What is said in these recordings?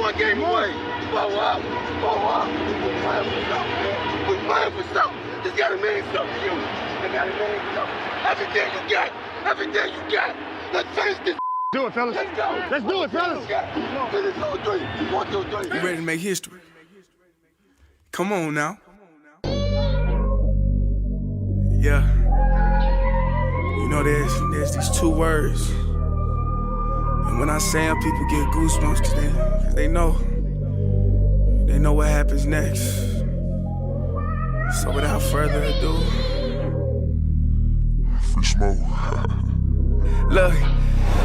one game away. Blow up. We're playing for something, man. We're playing for something. It's gotta mean something to you. It gotta mean something. Everything you got. Let's finish this. Do it, fellas. Let's go. Let's do it, fellas. Finish 2 3. 1 2 3. You ready to make history? Come on now. Yeah. You know there's these two words. And when I say them, people get goosebumps cause they know what happens next. So without further ado, Free smoke. look.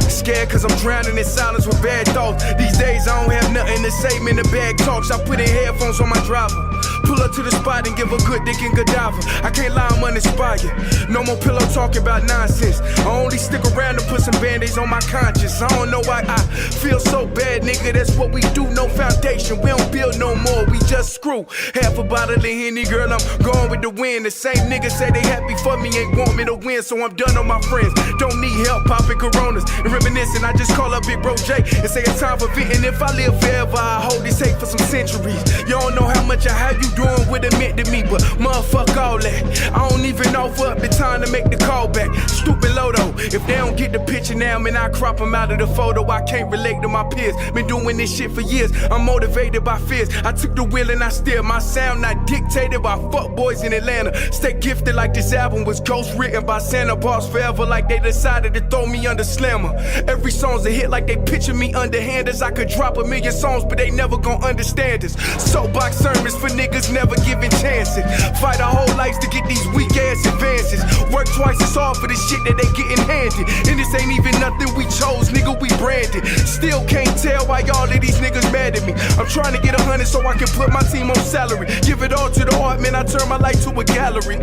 Scared cause I'm drowning in silence with bad thoughts. These days I don't have nothing to say, man, the bag talks. I put in headphones on my driver. Pull up to the spot and give a good dick and Godiva. I can't lie, I'm uninspired. No more pillow talking about nonsense. I only stick around to put some band-aids on my conscience. I don't know why I feel so bad, nigga. That's what we do, no foundation. We don't build no more, we just screw. Half a bottle of Henny, girl, I'm going with the wind. The same niggas say they happy for me, ain't want me to win. So I'm done on my friends. Don't need help popping Coronas and reminiscing. I just call up Big Bro J and say it's time for venting. If I live forever, I hold this hate for some centuries. You don't know how much I have you doing what it meant to me, but motherfuck all that. I don't even offer up the time to make the call back. Stupid Lodo, if they don't get the picture now, man, I crop them out of the photo. I can't relate to my peers. Been doing this shit for years. I'm motivated by fears. I took the wheel and I steer. My sound not dictated by fuck boys in Atlanta. Stay gifted like this album was ghost written by Santa. Boss forever like they decided to throw me under slammer. Every song's a hit like they picture me underhanders. I could drop 1,000,000 songs, but they never gon' understand us. Soapbox sermons for niggas never giving chances. Fight our whole lives to get these weak ass advances. Work twice as hard for the shit that they getting handed. And this ain't even nothing we chose, nigga, we branded. Still can't tell why all of these niggas mad at me. I'm trying to get 100 so I can put my team on salary. Give it all to the art, man, I turn my life to a gallery.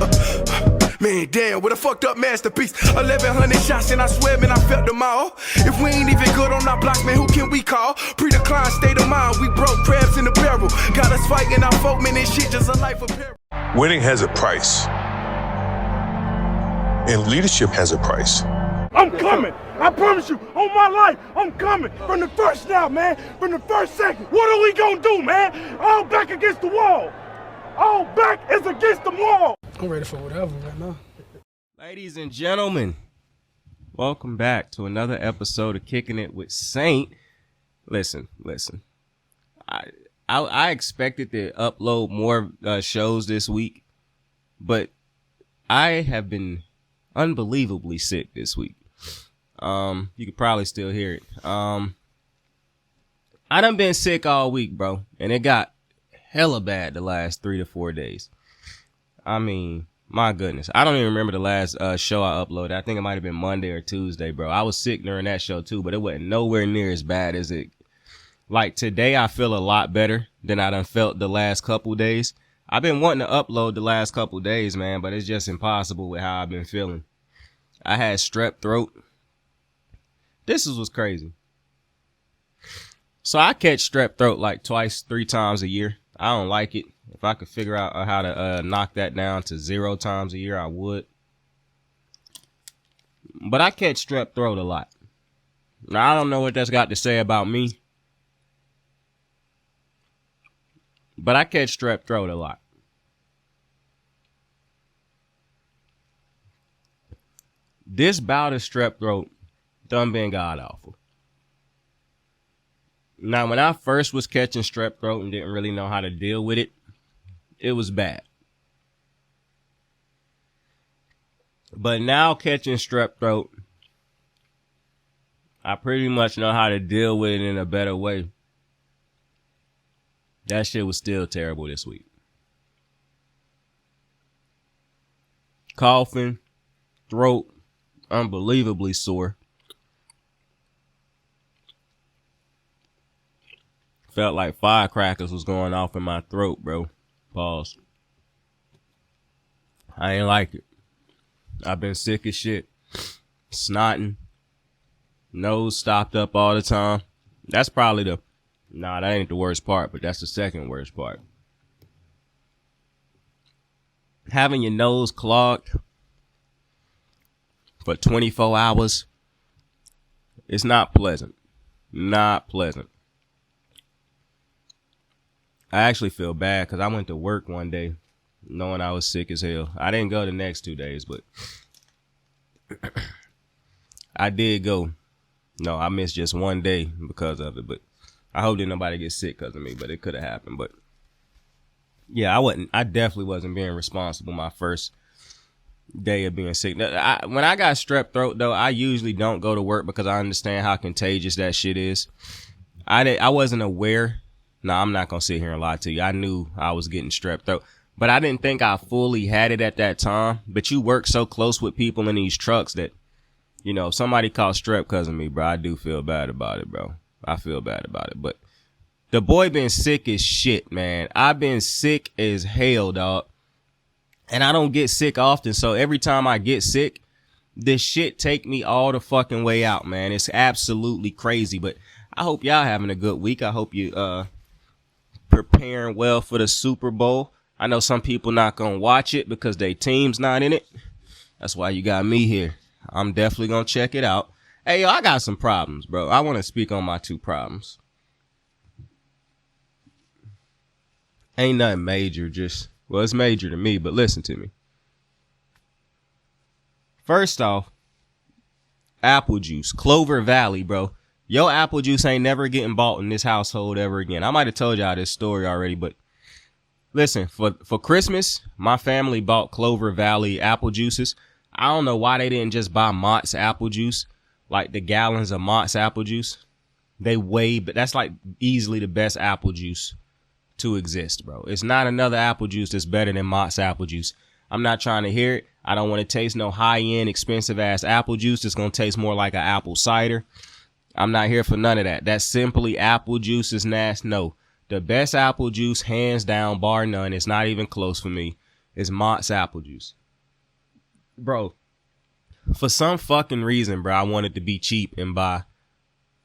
Man, damn, what a fucked up masterpiece. 1,100 shots and I swear, man, I felt them all. If we ain't even good on our blocks, man, who can we call? Pre-decline state of mind, we broke crabs in the barrel. Got us fighting our folk, man, this shit just a life of peril. Winning has a price. And leadership has a price. I'm coming. I promise you, on my life, I'm coming. From the first snap, man. From the first second. What are we gonna do, man? All back against the wall. All back is against the wall. I'm ready for whatever right now. Ladies and gentlemen, welcome back to another episode of Kicking It with Sank. Listen. I expected to upload more shows this week, but I have been unbelievably sick this week. You could probably still hear it. I done been sick all week, bro, and it got hella bad the last 3 to 4 days. I mean, my goodness. I don't even remember the last show I uploaded. I think it might have been Monday or Tuesday, bro. I was sick during that show too, but it wasn't nowhere near as bad as it. Like today, I feel a lot better than I done felt the last couple days. I've been wanting to upload the last couple days, man, but it's just impossible with how I've been feeling. I had strep throat. This is what's crazy. So I catch strep throat like 2-3 times a year. I don't like it. If I could figure out how to knock that down to 0 times a year, I would. But I catch strep throat a lot. Now, I don't know what that's got to say about me. But I catch strep throat a lot. This bout of strep throat done been god awful. Now, when I first was catching strep throat and didn't really know how to deal with it, it was bad. But now catching strep throat, I pretty much know how to deal with it in a better way. That shit was still terrible this week. Coughing, throat, unbelievably sore. Felt like firecrackers was going off in my throat, bro. Pause. I ain't like it. I've been sick as shit. Snotting. Nose stopped up all the time. That's probably that ain't the worst part, but that's the second worst part. Having your nose clogged for 24 hours, it's not pleasant. Not pleasant. I actually feel bad because I went to work one day knowing I was sick as hell. I didn't go the next 2 days, but I did go. No, I missed just one day because of it, but I hope that nobody gets sick because of me, but it could have happened. But yeah, I definitely wasn't being responsible my first day of being sick. When I got strep throat, though, I usually don't go to work because I understand how contagious that shit is. I wasn't aware. No, I'm not going to sit here and lie to you. I knew I was getting strep throat, but I didn't think I fully had it at that time. But you work so close with people in these trucks that, you know, if somebody caught strep because of me, bro, I do feel bad about it, bro. I feel bad about it. But the boy been sick as shit, man. I've been sick as hell, dog. And I don't get sick often. So every time I get sick, this shit take me all the fucking way out, man. It's absolutely crazy. But I hope y'all having a good week. I hope you preparing well for the Super Bowl. I know some people not gonna watch it because their team's not in it. That's why you got me here. I'm definitely gonna check it out. Hey, yo, I got some problems, bro. I want to speak on my 2 problems. Ain't nothing major, well, it's major to me, but listen to me. First off, apple juice, Clover Valley, bro. Your apple juice ain't never getting bought in this household ever again. I might have told y'all this story already, but listen, for Christmas, my family bought Clover Valley apple juices. I don't know why they didn't just buy Mott's apple juice, like the gallons of Mott's apple juice. But that's like easily the best apple juice to exist, bro. It's not another apple juice that's better than Mott's apple juice. I'm not trying to hear it. I don't want to taste no high-end, expensive-ass apple juice. It's going to taste more like an apple cider. I'm not here for none of that. That simply apple juice is nasty. No. The best apple juice, hands down, bar none, it's not even close for me, is Mott's apple juice. Bro, for some fucking reason, bro, I wanted to be cheap and buy.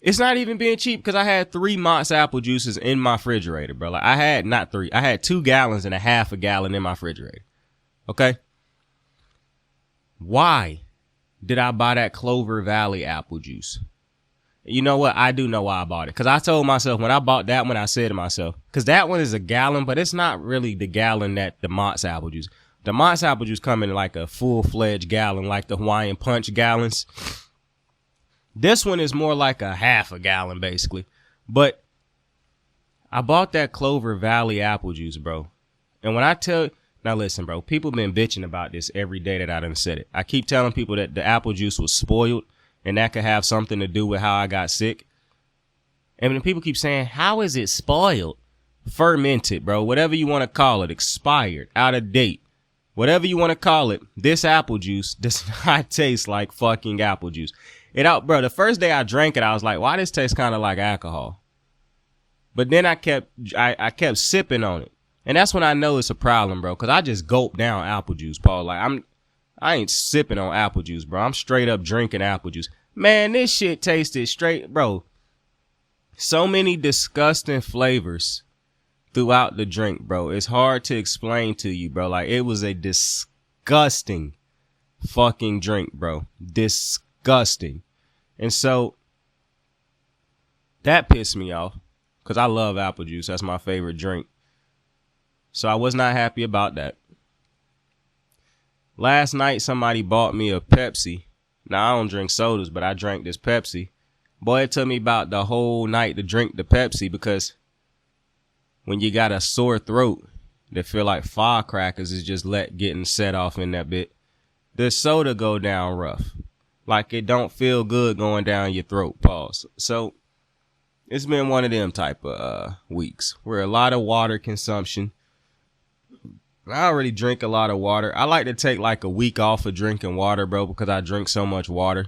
It's not even being cheap because I had 3 Mott's apple juices in my refrigerator, bro. Like I had 2 gallons and a half a gallon in my refrigerator. Okay? Why did I buy that Clover Valley apple juice? You know what? I do know why I bought it. Because I told myself when I bought that one, I said to myself, because that one is a gallon, but it's not really the gallon that the Mott's apple juice. The Mott's apple juice come in like a full-fledged gallon, like the Hawaiian Punch gallons. This one is more like a half a gallon, basically. But I bought that Clover Valley apple juice, bro. And when I tell... Now, listen, bro. People been bitching about this every day that I done said it. I keep telling people that the apple juice was spoiled, and that could have something to do with how I got sick. And when people keep saying, how is it spoiled? Fermented, bro. Whatever you want to call it. Expired. Out of date. Whatever you want to call it. This apple juice does not taste like fucking apple juice. Bro, the first day I drank it, I was like, why this tastes kind of like alcohol? But then I kept sipping on it. And that's when I know it's a problem, bro. Because I just gulp down apple juice, Paul. Like, I ain't sipping on apple juice, bro. I'm straight up drinking apple juice. Man, this shit tasted straight, bro. So many disgusting flavors throughout the drink, bro. It's hard to explain to you, bro. Like, it was a disgusting fucking drink, bro. Disgusting. And so, that pissed me off. Because I love apple juice. That's my favorite drink. So I was not happy about that. Last night, somebody bought me a Pepsi. Now, I don't drink sodas, but I drank this Pepsi. Boy, it took me about the whole night to drink the Pepsi because when you got a sore throat that feel like firecrackers is just getting set off in that bit, the soda go down rough. Like it don't feel good going down your throat, pause. So it's been one of them type of weeks where a lot of water consumption. I already drink a lot of water. I like to take like a week off of drinking water, bro, because I drink so much water.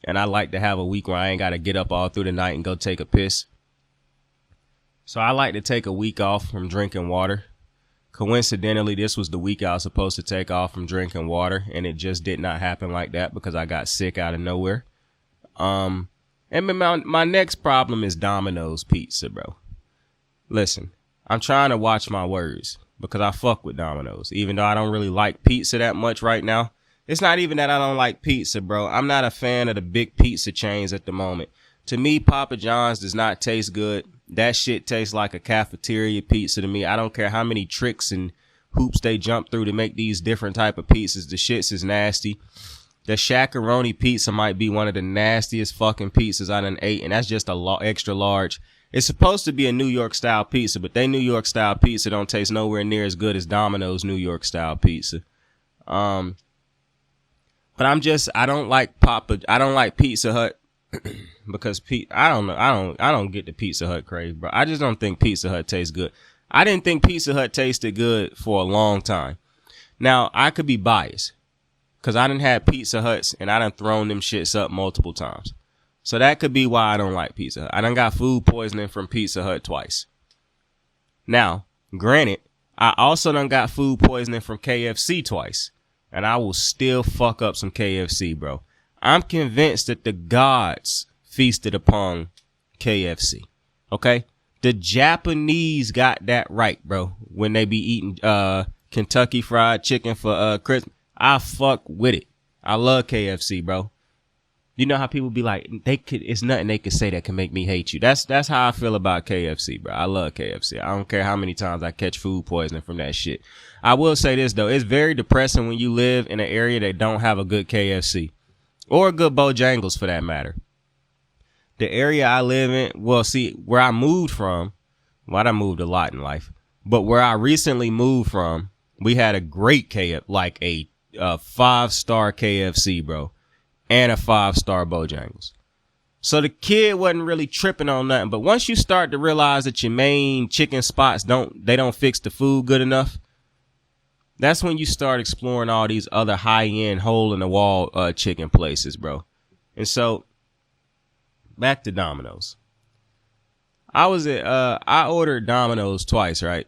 And I like to have a week where I ain't got to get up all through the night and go take a piss. So I like to take a week off from drinking water. Coincidentally, this was the week I was supposed to take off from drinking water, and it just did not happen like that because I got sick out of nowhere. And my next problem is Domino's pizza, bro. Listen, I'm trying to watch my words. Because I fuck with Domino's, even though I don't really like pizza that much right now. It's not even that I don't like pizza, bro. I'm not a fan of the big pizza chains at the moment. To me, Papa John's does not taste good. That shit tastes like a cafeteria pizza to me. I don't care how many tricks and hoops they jump through to make these different type of pizzas. The shits is nasty. The Shaq-a-Roni pizza might be one of the nastiest fucking pizzas I done ate, and that's just a extra large. It's supposed to be a New York style pizza, but they New York style pizza don't taste nowhere near as good as Domino's New York style pizza. But I don't like Pizza Hut because I don't get the Pizza Hut craze, bro. I just don't think Pizza Hut tastes good. I didn't think Pizza Hut tasted good for a long time. Now, I could be biased because I done had Pizza Huts and I done thrown them shits up multiple times. So that could be why I don't like Pizza Hut. I done got food poisoning from Pizza Hut twice. Now, granted, I also done got food poisoning from KFC twice. And I will still fuck up some KFC, bro. I'm convinced that the gods feasted upon KFC. Okay? The Japanese got that right, bro. When they be eating Kentucky Fried Chicken for Christmas. I fuck with it. I love KFC, bro. You know how people be like, it's nothing they could say that can make me hate you. That's how I feel about KFC, bro. I love KFC. I don't care how many times I catch food poisoning from that shit. I will say this though, it's very depressing when you live in an area that don't have a good KFC or a good Bojangles for that matter. The area I live in, well, see, where I moved from, well, I moved a lot in life, but where I recently moved from, we had a great like a 5-star KFC, bro. And a 5-star Bojangles. So the kid wasn't really tripping on nothing. But once you start to realize that your main chicken spots don't fix the food good enough, that's when you start exploring all these other high-end hole-in-the-wall chicken places, bro. And so, back to Domino's. I ordered Domino's twice, right?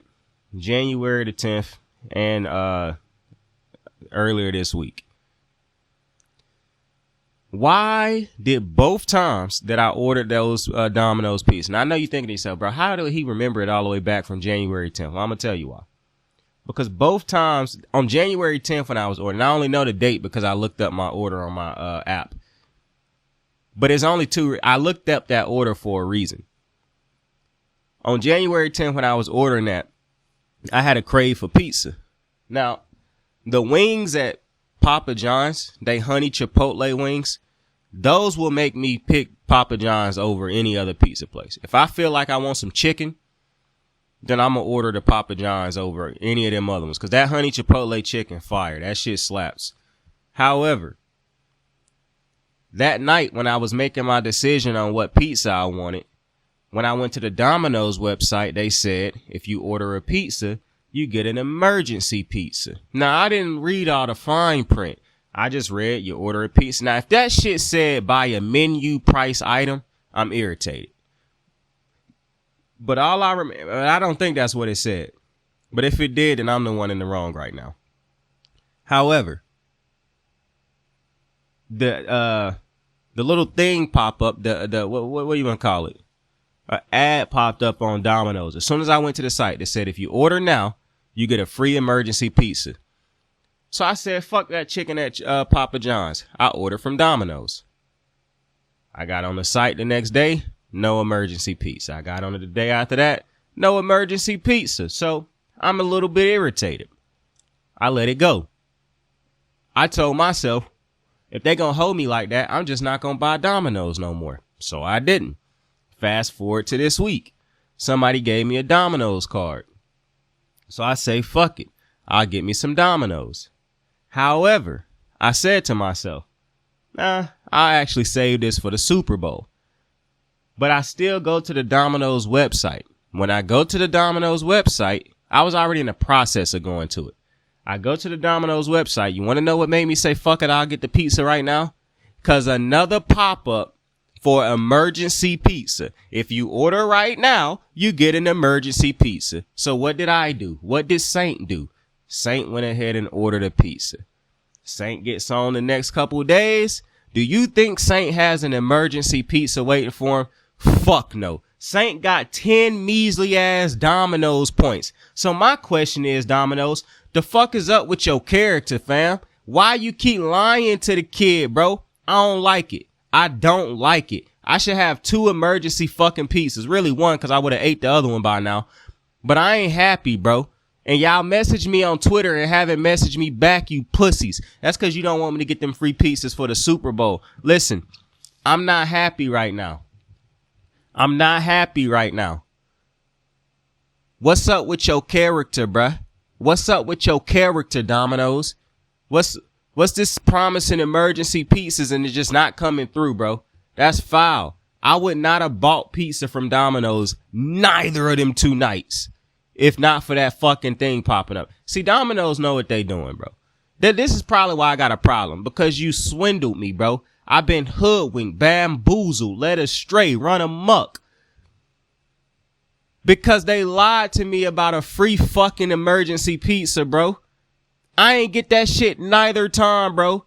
January the 10th and earlier this week. Why did both times that I ordered those Domino's pizzas? And I know you're thinking to yourself, bro, how did he remember it all the way back from January 10th? Well, I'm going to tell you why. Because both times on January 10th when I was ordering, I only know the date because I looked up my order on my app. But it's only I looked up that order for a reason. On January 10th when I was ordering that, I had a crave for pizza. Now, the wings at Papa John's, they honey chipotle wings, those will make me pick Papa John's over any other pizza place. If I feel like I want some chicken, then I'm going to order the Papa John's over any of them other ones. Because that honey chipotle chicken fire, that shit slaps. However, that night when I was making my decision on what pizza I wanted, when I went to the Domino's website, they said, if you order a pizza, you get an emergency pizza. Now, I didn't read all the fine print. I just read you order a pizza. Now, if that shit said buy a menu price item, I'm irritated. But all I remember, I don't think that's what it said. But if it did, then I'm the one in the wrong right now. However, the little thing pop up, what do you want to call it? An ad popped up on Domino's. As soon as I went to the site, it said if you order now, you get a free emergency pizza. So I said, fuck that chicken at Papa John's. I ordered from Domino's. I got on the site the next day, no emergency pizza. I got on it the day after that, no emergency pizza. So I'm a little bit irritated. I let it go. I told myself, if they gonna hold me like that, I'm just not gonna buy Domino's no more. So I didn't. Fast forward to this week. Somebody gave me a Domino's card. So I say, fuck it. I'll get me some Domino's. However, I said to myself, nah, I'll actually save this for the Super Bowl. But I still go to the Domino's website. When I go to the Domino's website, I was already in the process of going to it. I go to the Domino's website. You want to know what made me say, fuck it, I'll get the pizza right now? Because another pop-up for emergency pizza. If you order right now, you get an emergency pizza. So what did I do? What did Sank do? Sank went ahead and ordered a pizza. Sank gets on the next couple of days. Do you think Sank has an emergency pizza waiting for him? Fuck no. Sank got 10 measly ass Domino's points. So my question is, Domino's, the fuck is up with your character, fam? Why you keep lying to the kid, bro? I don't like it. I don't like it. I should have 2 emergency fucking pizzas. Really 1, because I would have ate the other one by now. But I ain't happy, bro. And y'all message me on Twitter and haven't messaged me back, you pussies. That's because you don't want me to get them free pizzas for the Super Bowl. Listen, I'm not happy right now. I'm not happy right now. What's up with your character, bruh? What's up with your character, Domino's? What's this promising emergency pizzas and it's just not coming through, bro? That's foul. I would not have bought pizza from Domino's neither of them 2 nights if not for that fucking thing popping up. See, Domino's know what they doing, bro. This is probably why I got a problem, because you swindled me, bro. I've been hoodwinked, bamboozled, led astray, run amok. Because they lied to me about a free fucking emergency pizza, bro. I ain't get that shit neither time, bro.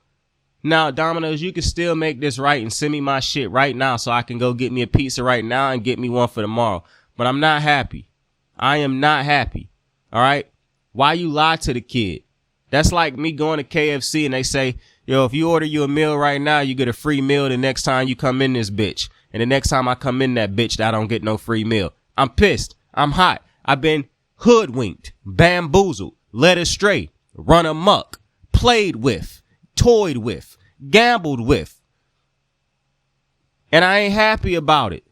Now, Domino's, you can still make this right and send me my shit right now so I can go get me a pizza right now and get me one for tomorrow. But I'm not happy. I am not happy. All right? Why you lie to the kid? That's like me going to KFC and they say, yo, if you order you a meal right now, you get a free meal the next time you come in this bitch. And the next time I come in that bitch, I don't get no free meal. I'm pissed. I'm hot. I've been hoodwinked, bamboozled, led astray, run amok, played with, toyed with, gambled with. And I ain't happy about it.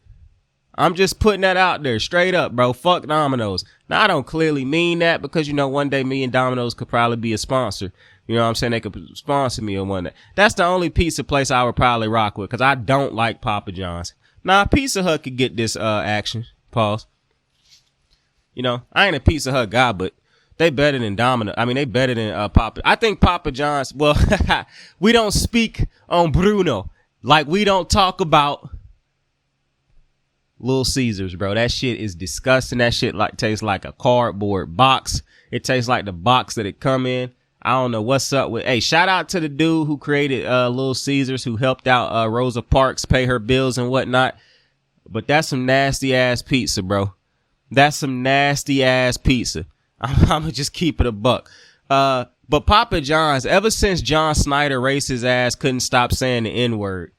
I'm just putting that out there straight up, bro. Fuck Domino's. Now, I don't clearly mean that because, you know, one day me and Domino's could probably be a sponsor. You know what I'm saying? They could sponsor me or one day. That's the only pizza place I would probably rock with because I don't like Papa John's. Now, Pizza Hut could get this action. Pause. You know, I ain't a Pizza Hut guy, but they better than Domino. I mean, they better than Papa. I think Papa John's, well, we don't speak on Bruno. Like, we don't talk about Little Caesars, bro. That shit is disgusting. That shit tastes like a cardboard box. It tastes like the box that it come in. I don't know what's up with. Hey, shout out to the dude who created Little Caesars, who helped out Rosa Parks pay her bills and whatnot. But that's some nasty ass pizza, bro. That's some nasty ass pizza. I'm gonna just keep it a buck. But Papa John's, ever since John Snyder raced his ass, couldn't stop saying the N-word.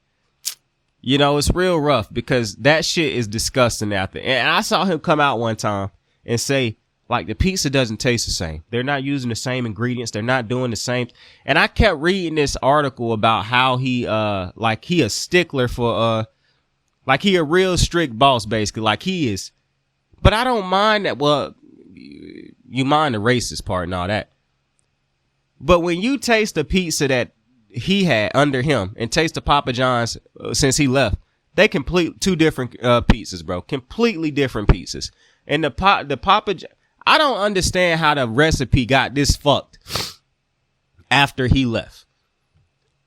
You know, it's real rough because that shit is disgusting out there. And I saw him come out one time and say, like, the pizza doesn't taste the same. They're not using the same ingredients. They're not doing the same. And I kept reading this article about how he a stickler for, like he a real strict boss, basically, like he is. But I don't mind that. Well, you mind the racist part and all that. But when you taste the pizza that he had under him and taste the Papa John's since he left, they complete 2 different pizzas, bro. Completely different pizzas. And the Papa, I don't understand how the recipe got this fucked after he left.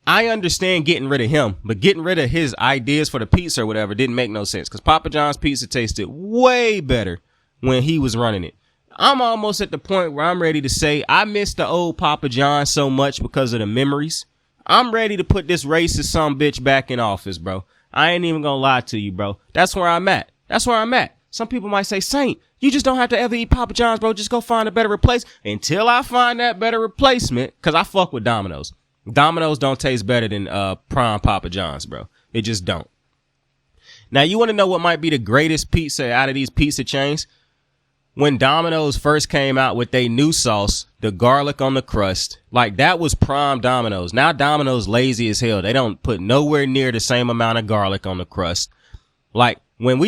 I understand getting rid of him, but getting rid of his ideas for the pizza or whatever didn't make no sense because Papa John's pizza tasted way better when he was running it. I'm almost at the point where I'm ready to say I miss the old Papa John's so much because of the memories. I'm ready to put this racist sumbitch back in office, bro. I ain't even gonna lie to you, bro. That's where I'm at. That's where I'm at. Some people might say, Saint, you just don't have to ever eat Papa John's, bro. Just go find a better replacement. Until I find that better replacement, because I fuck with Domino's. Domino's don't taste better than prime Papa John's, bro. It just don't. Now, you want to know what might be the greatest pizza out of these pizza chains? When Domino's first came out with their new sauce, the garlic on the crust, like that was prime Domino's. Now Domino's lazy as hell. They don't put nowhere near the same amount of garlic on the crust. Like when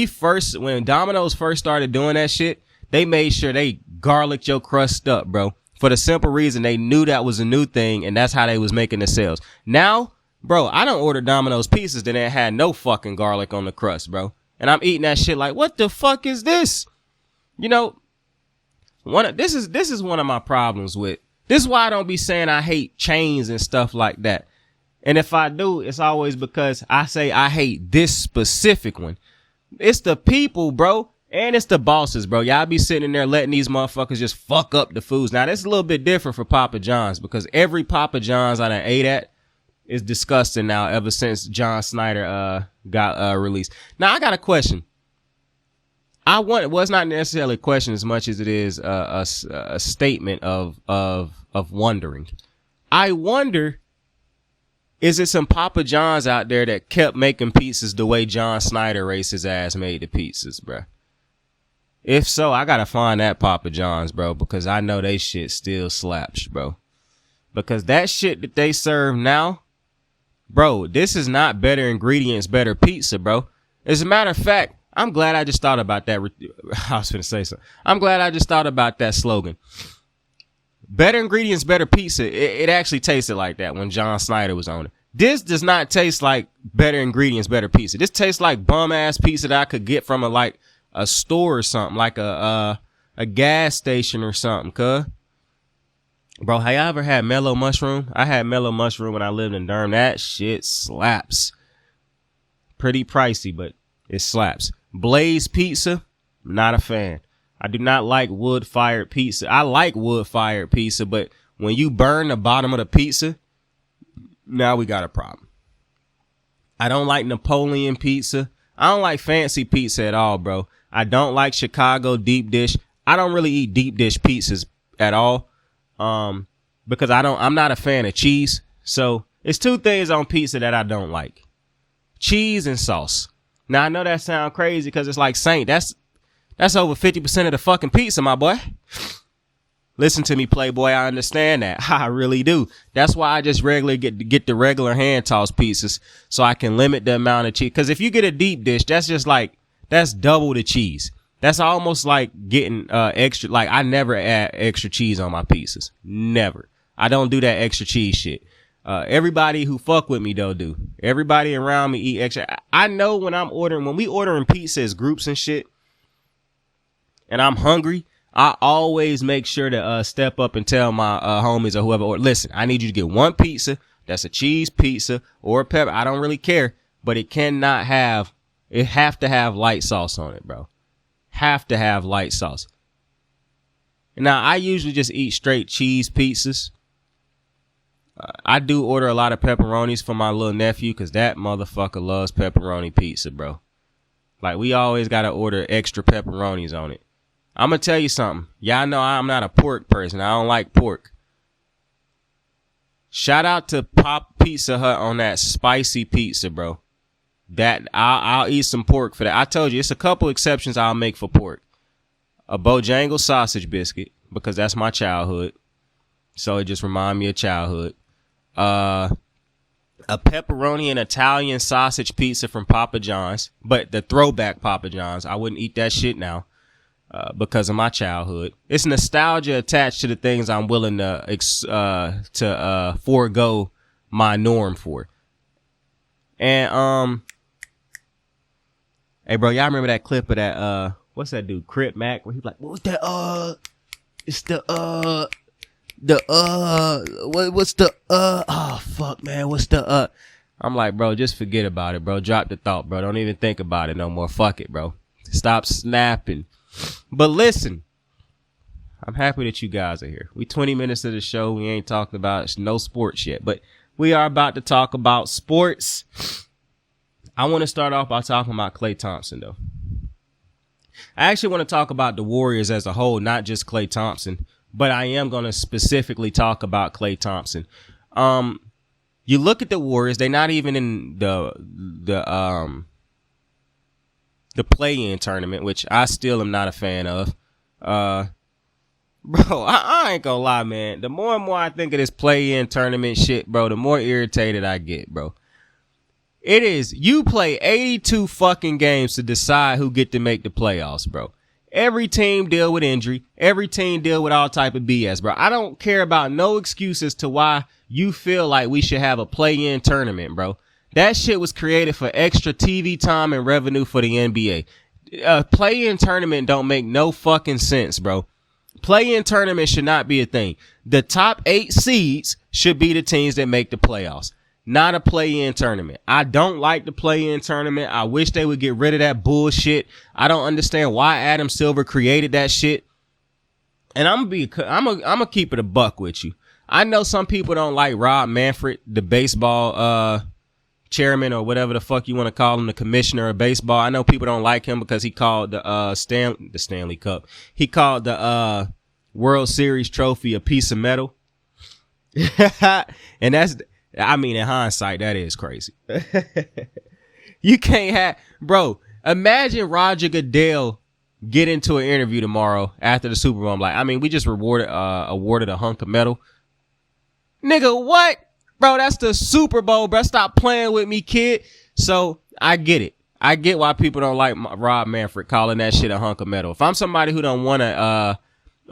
Domino's first started doing that shit, they made sure they garlicked your crust up, bro. For the simple reason they knew that was a new thing and that's how they was making the sales. Now, bro, I don't order Domino's pizzas that ain't had no fucking garlic on the crust, bro. And I'm eating that shit like, what the fuck is this? You know, this is one of my problems with. This is why I don't be saying I hate chains and stuff like that. And if I do, it's always because I say I hate this specific one. It's the people, bro. And it's the bosses, bro. Y'all be sitting in there letting these motherfuckers just fuck up the foods. Now, that's a little bit different for Papa John's because every Papa John's I done ate at is disgusting now ever since John Snyder got released. Now, I got a question. It's not necessarily a question as much as it is a statement of wondering. I wonder Is it some Papa John's out there that kept making pizzas the way John Snyder racist ass made the pizzas, bruh? If so, I gotta find that Papa John's, bro, because I know they shit still slaps, bro. Because that shit that they serve now, bro, this is not better ingredients, better pizza, bro. As a matter of fact, I'm glad I just thought about that. I was finna say something. I'm glad I just thought about that slogan. Better ingredients, better pizza. It actually tasted like that when John Snyder was on it. This does not taste like better ingredients, better pizza. This tastes like bum ass pizza that I could get from a store or something, like a gas station or something, cuz. Bro, have you ever had mellow mushroom? I had mellow mushroom when I lived in Durham. That shit slaps. Pretty pricey, but it slaps. Blaze pizza, not a fan. I do not like wood-fired pizza. I like wood-fired pizza, but when you burn the bottom of the pizza, now we got a problem. I don't like Napoleon pizza. I don't like fancy pizza at all, bro. I don't like Chicago deep dish. I don't really eat deep dish pizzas at all. Because I'm not a fan of cheese. So it's two things on pizza that I don't like. Cheese and sauce. Now I know that sounds crazy because it's like Sank. That's over 50% of the fucking pizza, my boy. Listen to me, Playboy. I understand that. I really do. That's why I just regularly get the regular hand tossed pizzas so I can limit the amount of cheese. Because if you get a deep dish, that's double the cheese. That's almost like getting extra. Like, I never add extra cheese on my pizzas. Never. I don't do that extra cheese shit. Everybody who fuck with me though do. Everybody around me eat extra. I know when we ordering pizza as groups and shit, and I'm hungry, I always make sure to step up and tell my homies or whoever, listen, I need you to get one pizza that's a cheese pizza or a pepper. I don't really care, but it have to have light sauce on it, bro. Have to have light sauce. Now, I usually just eat straight cheese pizzas. I do order a lot of pepperonis for my little nephew because that motherfucker loves pepperoni pizza, bro. Like, we always got to order extra pepperonis on it. I'm going to tell you something. Y'all know I'm not a pork person. I don't like pork. Shout out to Pizza Hut on that spicy pizza, bro. That I'll eat some pork for that. I told you, it's a couple exceptions I'll make for pork. A Bojangles sausage biscuit, because that's my childhood. So it just reminds me of childhood. A pepperoni and Italian sausage pizza from Papa John's, but the throwback Papa John's. I wouldn't eat that shit now because of my childhood. It's nostalgia attached to the things I'm willing to forego my norm for. And hey, bro, y'all remember that clip of that what's that dude, Crip Mac, where he was like, what was that? It's what's the oh fuck, man, what's the I'm like, bro, just forget about it, bro. Drop the thought, bro. Don't even think about it no more. Fuck it, bro. Stop snapping. But listen, I'm happy that you guys are here. We 20 minutes of the show. We ain't talked about no sports yet, but we are about to talk about sports. I want to start off by talking about Klay Thompson, though. I actually want to talk about the Warriors as a whole, not just Klay Thompson, but I am going to specifically talk about Klay Thompson. You look at the Warriors; they're not even in the play-in tournament, which I still am not a fan of. Bro, I ain't gonna lie, man. The more and more I think of this play-in tournament shit, bro, the more irritated I get, bro. It is, you play 82 fucking games to decide who get to make the playoffs, bro. Every team deal with injury. Every team deal with all type of BS, bro. I don't care about no excuses to why you feel like we should have a play-in tournament, bro. That shit was created for extra TV time and revenue for the NBA. A play-in tournament don't make no fucking sense, bro. Play-in tournament should not be a thing. The top 8 seeds should be the teams that make the playoffs, not a play-in tournament. I don't like the play-in tournament. I wish they would get rid of that bullshit. I don't understand why Adam Silver created that shit. And I'm gonna keep it a buck with you. I know some people don't like Rob Manfred, the baseball chairman or whatever the fuck you want to call him, the commissioner of baseball. I know people don't like him because he called the Stanley Cup. He called the World Series trophy a piece of metal. And I mean, in hindsight, that is crazy. You can't have, bro, imagine Roger Goodell get into an interview tomorrow after the Super Bowl. I'm like, I mean, we just awarded a hunk of metal. Nigga, what? Bro, that's the Super Bowl, bro. Stop playing with me, kid. So I get it. I get why people don't like Rob Manfred calling that shit a hunk of metal. If I'm somebody who don't want a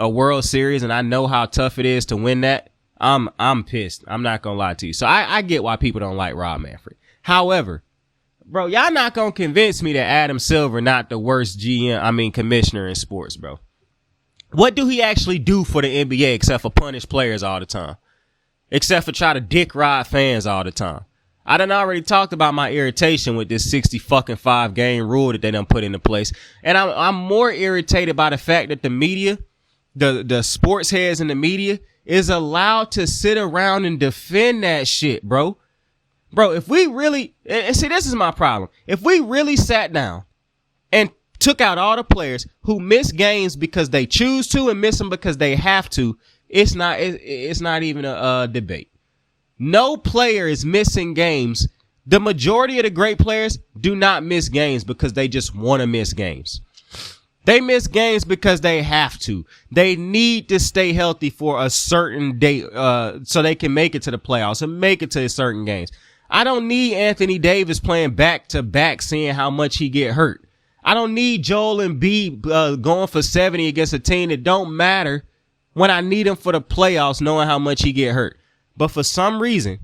World Series and I know how tough it is to win that, I'm pissed. I'm not gonna lie to you. So I get why people don't like Rob Manfred. However, bro, y'all not gonna convince me that Adam Silver not the worst commissioner in sports, bro. What do he actually do for the NBA except for punish players all the time? Except for try to dick ride fans all the time. I done already talked about my irritation with this 60-5 game rule that they done put into place. And I'm more irritated by the fact that the media, the sports heads in the media, is allowed to sit around and defend that shit, bro. Bro, if we really, and see, this is my problem. If we really sat down and took out all the players who miss games because they choose to and miss them because they have to, it's not even a debate. No player is missing games. The majority of the great players do not miss games because they just want to miss games. They miss games because they have to. They need to stay healthy for a certain day, so they can make it to the playoffs and make it to certain games. I don't need Anthony Davis playing back to back, seeing how much he get hurt. I don't need Joel Embiid going for 70 against a team that don't matter when I need him for the playoffs, knowing how much he get hurt. But for some reason,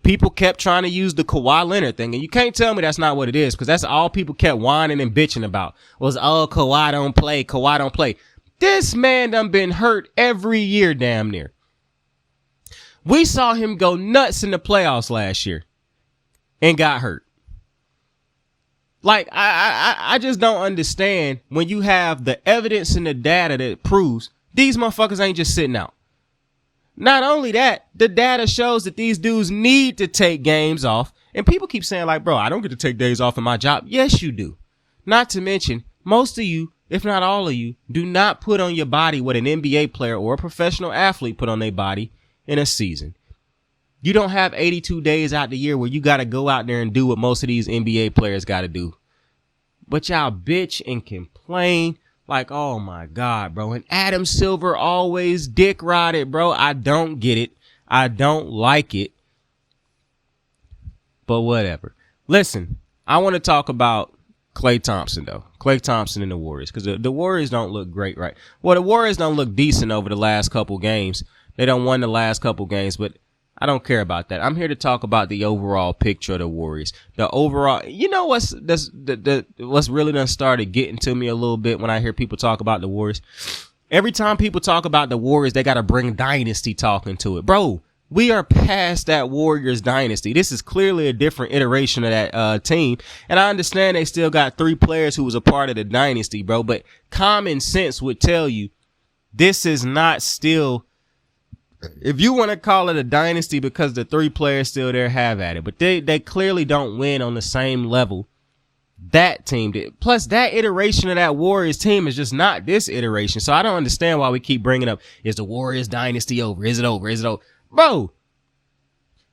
people kept trying to use the Kawhi Leonard thing. And you can't tell me that's not what it is, because that's all people kept whining and bitching about was, oh, Kawhi don't play. Kawhi don't play. This man done been hurt every year damn near. We saw him go nuts in the playoffs last year and got hurt. Like, I just don't understand when you have the evidence and the data that proves these motherfuckers ain't just sitting out. Not only that, the data shows that these dudes need to take games off. And people keep saying like, bro, I don't get to take days off in my job. Yes, you do. Not to mention, most of you, if not all of you, do not put on your body what an NBA player or a professional athlete put on their body in a season. You don't have 82 days out the year where you got to go out there and do what most of these NBA players got to do. But y'all bitch and complain. Like, oh my God, bro. And Adam Silver always dick rided, bro. I don't get it. I don't like it. But whatever. Listen, I want to talk about Klay Thompson, though. Klay Thompson and the Warriors. Because the Warriors don't look great, right? Well, the Warriors don't look decent over the last couple games. They don't won the last couple games, but I don't care about that. I'm here to talk about the overall picture of the Warriors. The overall, you know what's really done started getting to me a little bit when I hear people talk about the Warriors. Every time people talk about the Warriors, they got to bring Dynasty talk into it. Bro, we are past that Warriors Dynasty. This is clearly a different iteration of that team. And I understand they still got 3 players who was a part of the Dynasty, bro. But common sense would tell you this is not still. If you want to call it a dynasty because the 3 players still there, have at it. But they clearly don't win on the same level that team did. Plus, that iteration of that Warriors team is just not this iteration. So I don't understand why we keep bringing up, is the Warriors dynasty over? Is it over? Is it over? Bro,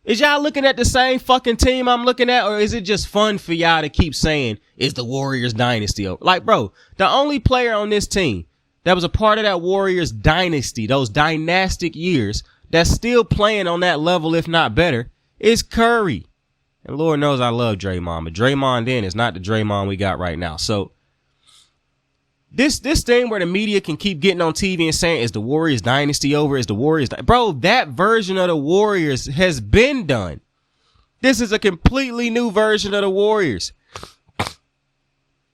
is y'all looking at the same fucking team I'm looking at? Or is it just fun for y'all to keep saying, is the Warriors dynasty over? Like, bro, the only player on this team that was a part of that Warriors dynasty, those dynastic years, that's still playing on that level, if not better, is Curry. And Lord knows I love Draymond, but Draymond then is not the Draymond we got right now. So this thing where the media can keep getting on TV and saying, is the Warriors dynasty over? Is the Warriors bro, that version of the Warriors has been done. This is a completely new version of the Warriors.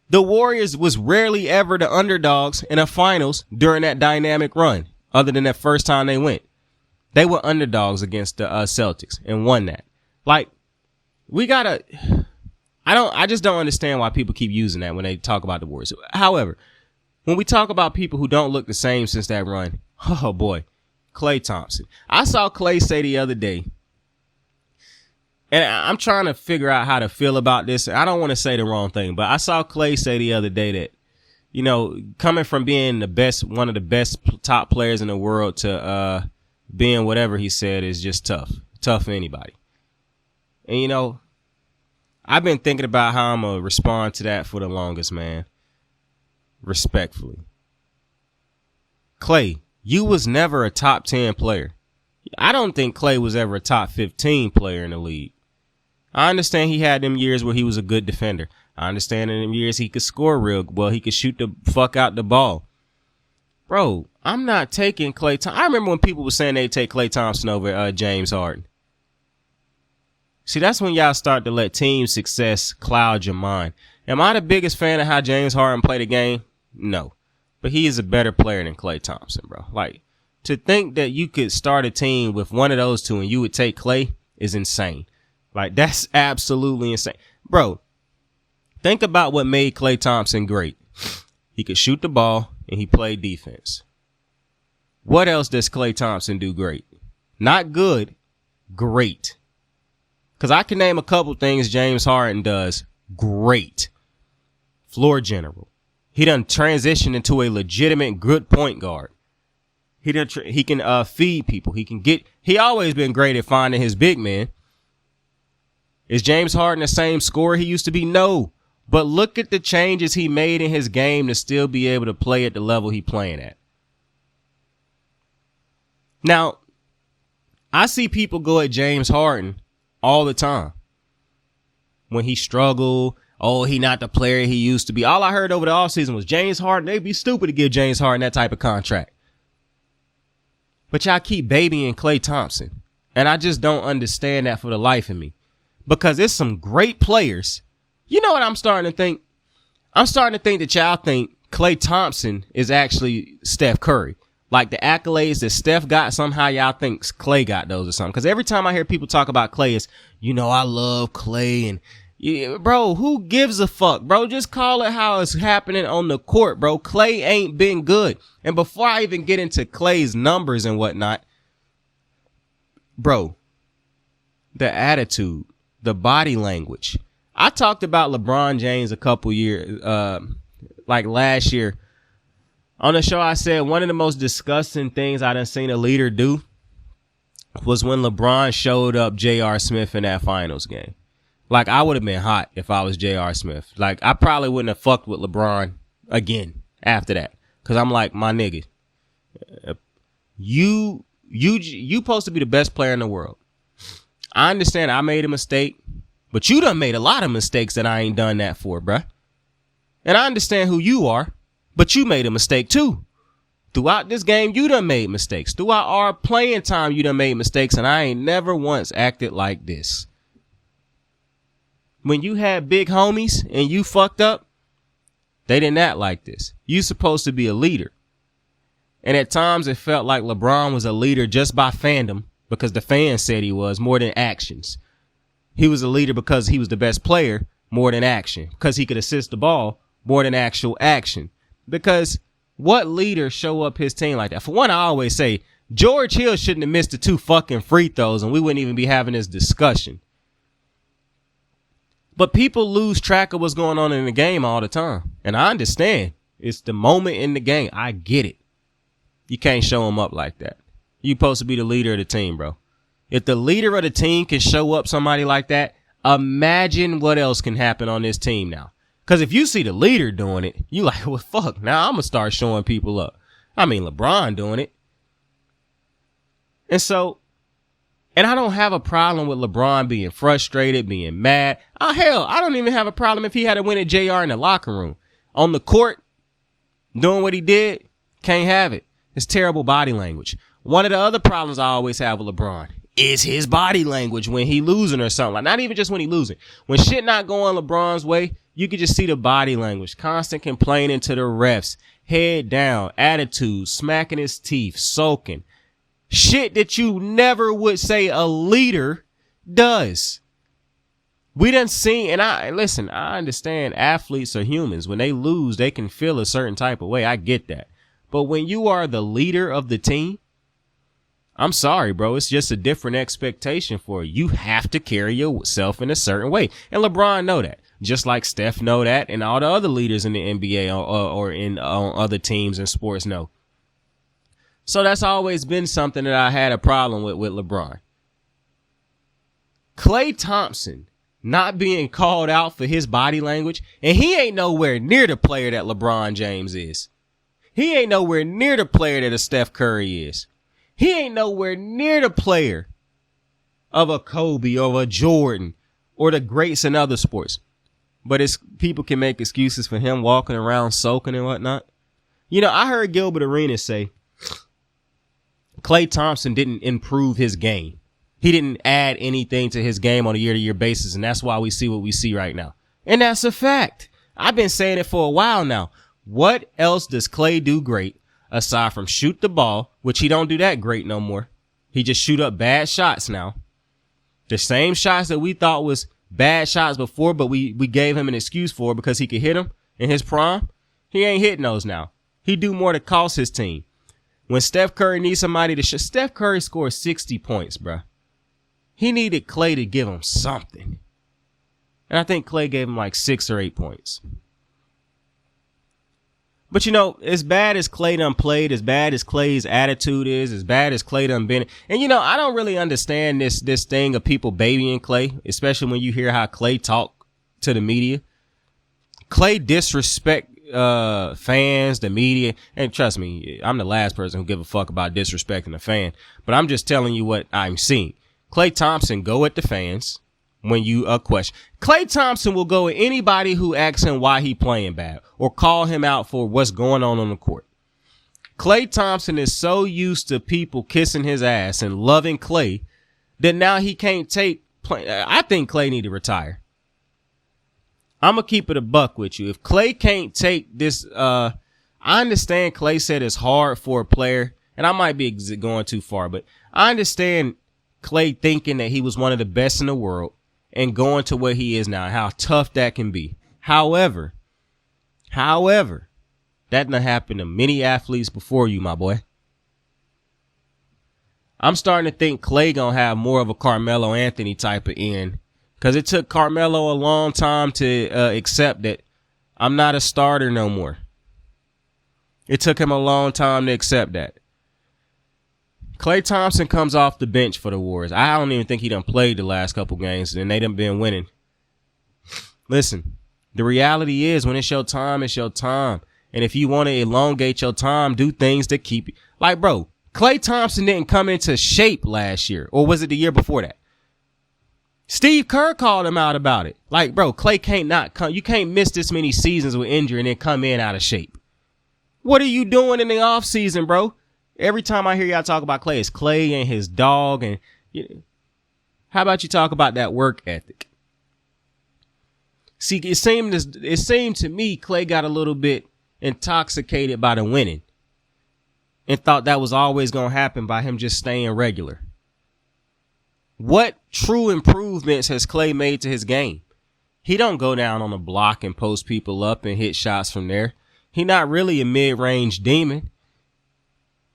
The Warriors was rarely ever the underdogs in the finals during that dynamic run, other than that first time they went. They were underdogs against the Celtics and won that. Like, I just don't understand why people keep using that when they talk about the Warriors. However, when we talk about people who don't look the same since that run, oh boy, Klay Thompson. I saw Klay say the other day, and I'm trying to figure out how to feel about this. I don't want to say the wrong thing, but I saw Klay say the other day that, you know, coming from being one of the best top players in the world to being whatever he said is just tough for anybody. And, you know, I've been thinking about how I'm going to respond to that for the longest, man. Respectfully. Klay, you was never a top 10 player. I don't think Klay was ever a top 15 player in the league. I understand he had them years where he was a good defender. I understand in them years he could score real well. He could shoot the fuck out the ball. Bro, I'm not taking Klay Thompson. I remember when people were saying they'd take Klay Thompson over James Harden. See, that's when y'all start to let team success cloud your mind. Am I the biggest fan of how James Harden played the game? No. But he is a better player than Klay Thompson, bro. Like, to think that you could start a team with one of those two and you would take Klay is insane. Like, that's absolutely insane. Bro, think about what made Klay Thompson great. He could shoot the ball and he played defense. What else does Klay Thompson do great? Not good, great. Because I can name a couple things James Harden does great. Floor general. He done transitioned into a legitimate good point guard. He can feed people. He always been great at finding his big man. Is James Harden the same scorer he used to be? No. But look at the changes he made in his game to still be able to play at the level he playing at. Now, I see people go at James Harden all the time. When he struggled, oh, he not the player he used to be. All I heard over the offseason was James Harden. They'd be stupid to give James Harden that type of contract. But y'all keep babying Klay Thompson. And I just don't understand that for the life of me. Because it's some great players. You know what I'm starting to think? I'm starting to think that y'all think Klay Thompson is actually Steph Curry. Like the accolades that Steph got, somehow y'all think Klay got those or something. Because every time I hear people talk about Klay, it's, you know, I love Klay. And, yeah, bro, who gives a fuck, bro? Just call it how it's happening on the court, bro. Klay ain't been good. And before I even get into Klay's numbers and whatnot, bro, the attitude, the body language. I talked about LeBron James a couple years, like last year. On the show, I said one of the most disgusting things I done seen a leader do was when LeBron showed up J.R. Smith in that finals game. Like, I would have been hot if I was J.R. Smith. Like, I probably wouldn't have fucked with LeBron again after that. Because I'm like, my nigga, you supposed to be the best player in the world. I understand I made a mistake, but you done made a lot of mistakes that I ain't done that for, bruh. And I understand who you are. But you made a mistake too. Throughout this game, you done made mistakes. Throughout our playing time, you done made mistakes, and I ain't never once acted like this. When you had big homies and you fucked up, they didn't act like this. You supposed to be a leader. And at times it felt like LeBron was a leader just by fandom because the fans said he was more than actions. He was a leader because he was the best player more than action. Because he could assist the ball more than actual action. Because what leader show up his team like that? For one, I always say George Hill shouldn't have missed the 2 fucking free throws and we wouldn't even be having this discussion. But people lose track of what's going on in the game all the time. And I understand. It's the moment in the game. I get it. You can't show them up like that. You're supposed to be the leader of the team, bro. If the leader of the team can show up somebody like that, imagine what else can happen on this team now. Because if you see the leader doing it, you like, well, fuck, now I'm going to start showing people up. I mean, LeBron doing it. And so, and I don't have a problem with LeBron being frustrated, being mad. Oh, hell, I don't even have a problem if he had to win at JR in the locker room. On the court, doing what he did, can't have it. It's terrible body language. One of the other problems I always have with LeBron is his body language when he losing or something. Like, not even just when he losing. When shit not going LeBron's way, you could just see the body language. Constant complaining to the refs. Head down. Attitude. Smacking his teeth. Sulking. Shit that you never would say a leader does. We done seen, and I understand athletes are humans. When they lose, they can feel a certain type of way. I get that. But when you are the leader of the team, I'm sorry, bro. It's just a different expectation for you. You have to carry yourself in a certain way. And LeBron know that. Just like Steph know that, and all the other leaders in the NBA or in on other teams and sports know. So that's always been something that I had a problem with LeBron. Klay Thompson not being called out for his body language, and he ain't nowhere near the player that LeBron James is. He ain't nowhere near the player that a Steph Curry is. He ain't nowhere near the player of a Kobe or a Jordan or the greats in other sports. But it's people can make excuses for him walking around soaking and whatnot. You know, I heard Gilbert Arenas say Klay Thompson didn't improve his game. He didn't add anything to his game on a year-to-year basis, and that's why we see what we see right now. And that's a fact. I've been saying it for a while now. What else does Klay do great aside from shoot the ball, which he don't do that great no more? He just shoot up bad shots now. The same shots that we thought was bad shots before, but we gave him an excuse for because he could hit them in his prime. He ain't hitting those now. He do more to cost his team. When Steph Curry needs somebody to Steph Curry scored 60 points, bro. He needed Klay to give him something. And I think Klay gave him like 6 or 8 points. But, you know, as bad as Klay done played, as bad as Klay's attitude is, as bad as Klay done been. And, you know, I don't really understand this thing of people babying Klay, especially when you hear how Klay talk to the media. Klay disrespect fans, the media. And trust me, I'm the last person who give a fuck about disrespecting a fan. But I'm just telling you what I'm seeing. Klay Thompson go at the fans when you question. Klay Thompson will go at anybody who asks him why he playing bad or call him out for what's going on the court. Klay Thompson is so used to people kissing his ass and loving Klay that now he can't take play. I think Klay need to retire. I'm going to keep it a buck with you. If Klay can't take this, I understand Klay said it's hard for a player, and I might be going too far, but I understand Klay thinking that he was one of the best in the world and going to where he is now, how tough that can be. However, that done happened to many athletes before you, my boy. I'm starting to think Klay gonna have more of a Carmelo Anthony type of end, because it took Carmelo a long time to accept that I'm not a starter no more. It took him a long time to accept that. Klay Thompson comes off the bench for the Warriors. I don't even think he done played the last couple games, and they done been winning. Listen, the reality is when it's your time, it's your time. And if you want to elongate your time, do things that keep you. Like, bro, Klay Thompson didn't come into shape last year, or was it the year before that? Steve Kerr called him out about it. Like, bro, Klay can't not come. You can't miss this many seasons with injury and then come in out of shape. What are you doing in the offseason, bro? Every time I hear y'all talk about Klay, it's Klay and his dog. And how about you talk about that work ethic? See, it seemed to me Klay got a little bit intoxicated by the winning and thought that was always going to happen by him just staying regular. What true improvements has Klay made to his game? He don't go down on the block and post people up and hit shots from there. He not really a mid-range demon.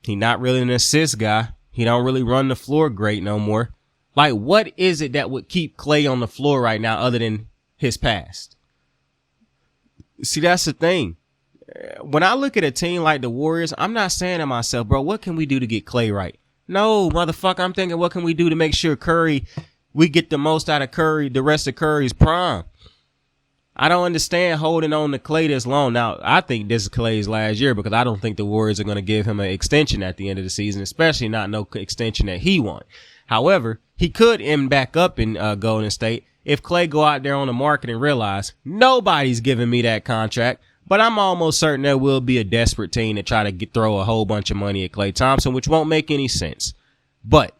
He not really an assist guy. He don't really run the floor great no more. Like, what is it that would keep Klay on the floor right now other than his past? See, that's the thing. When I look at a team like the Warriors, I'm not saying to myself, bro, what can we do to get Klay right? No, motherfucker, I'm thinking, what can we do to make sure we get the most out of Curry, the rest of Curry's prime? I don't understand holding on to Klay this long. Now, I think this is Klay's last year because I don't think the Warriors are going to give him an extension at the end of the season, especially not no extension that he want. However, he could end back up in Golden State if Klay go out there on the market and realize nobody's giving me that contract, but I'm almost certain there will be a desperate team to try to throw a whole bunch of money at Klay Thompson, which won't make any sense. But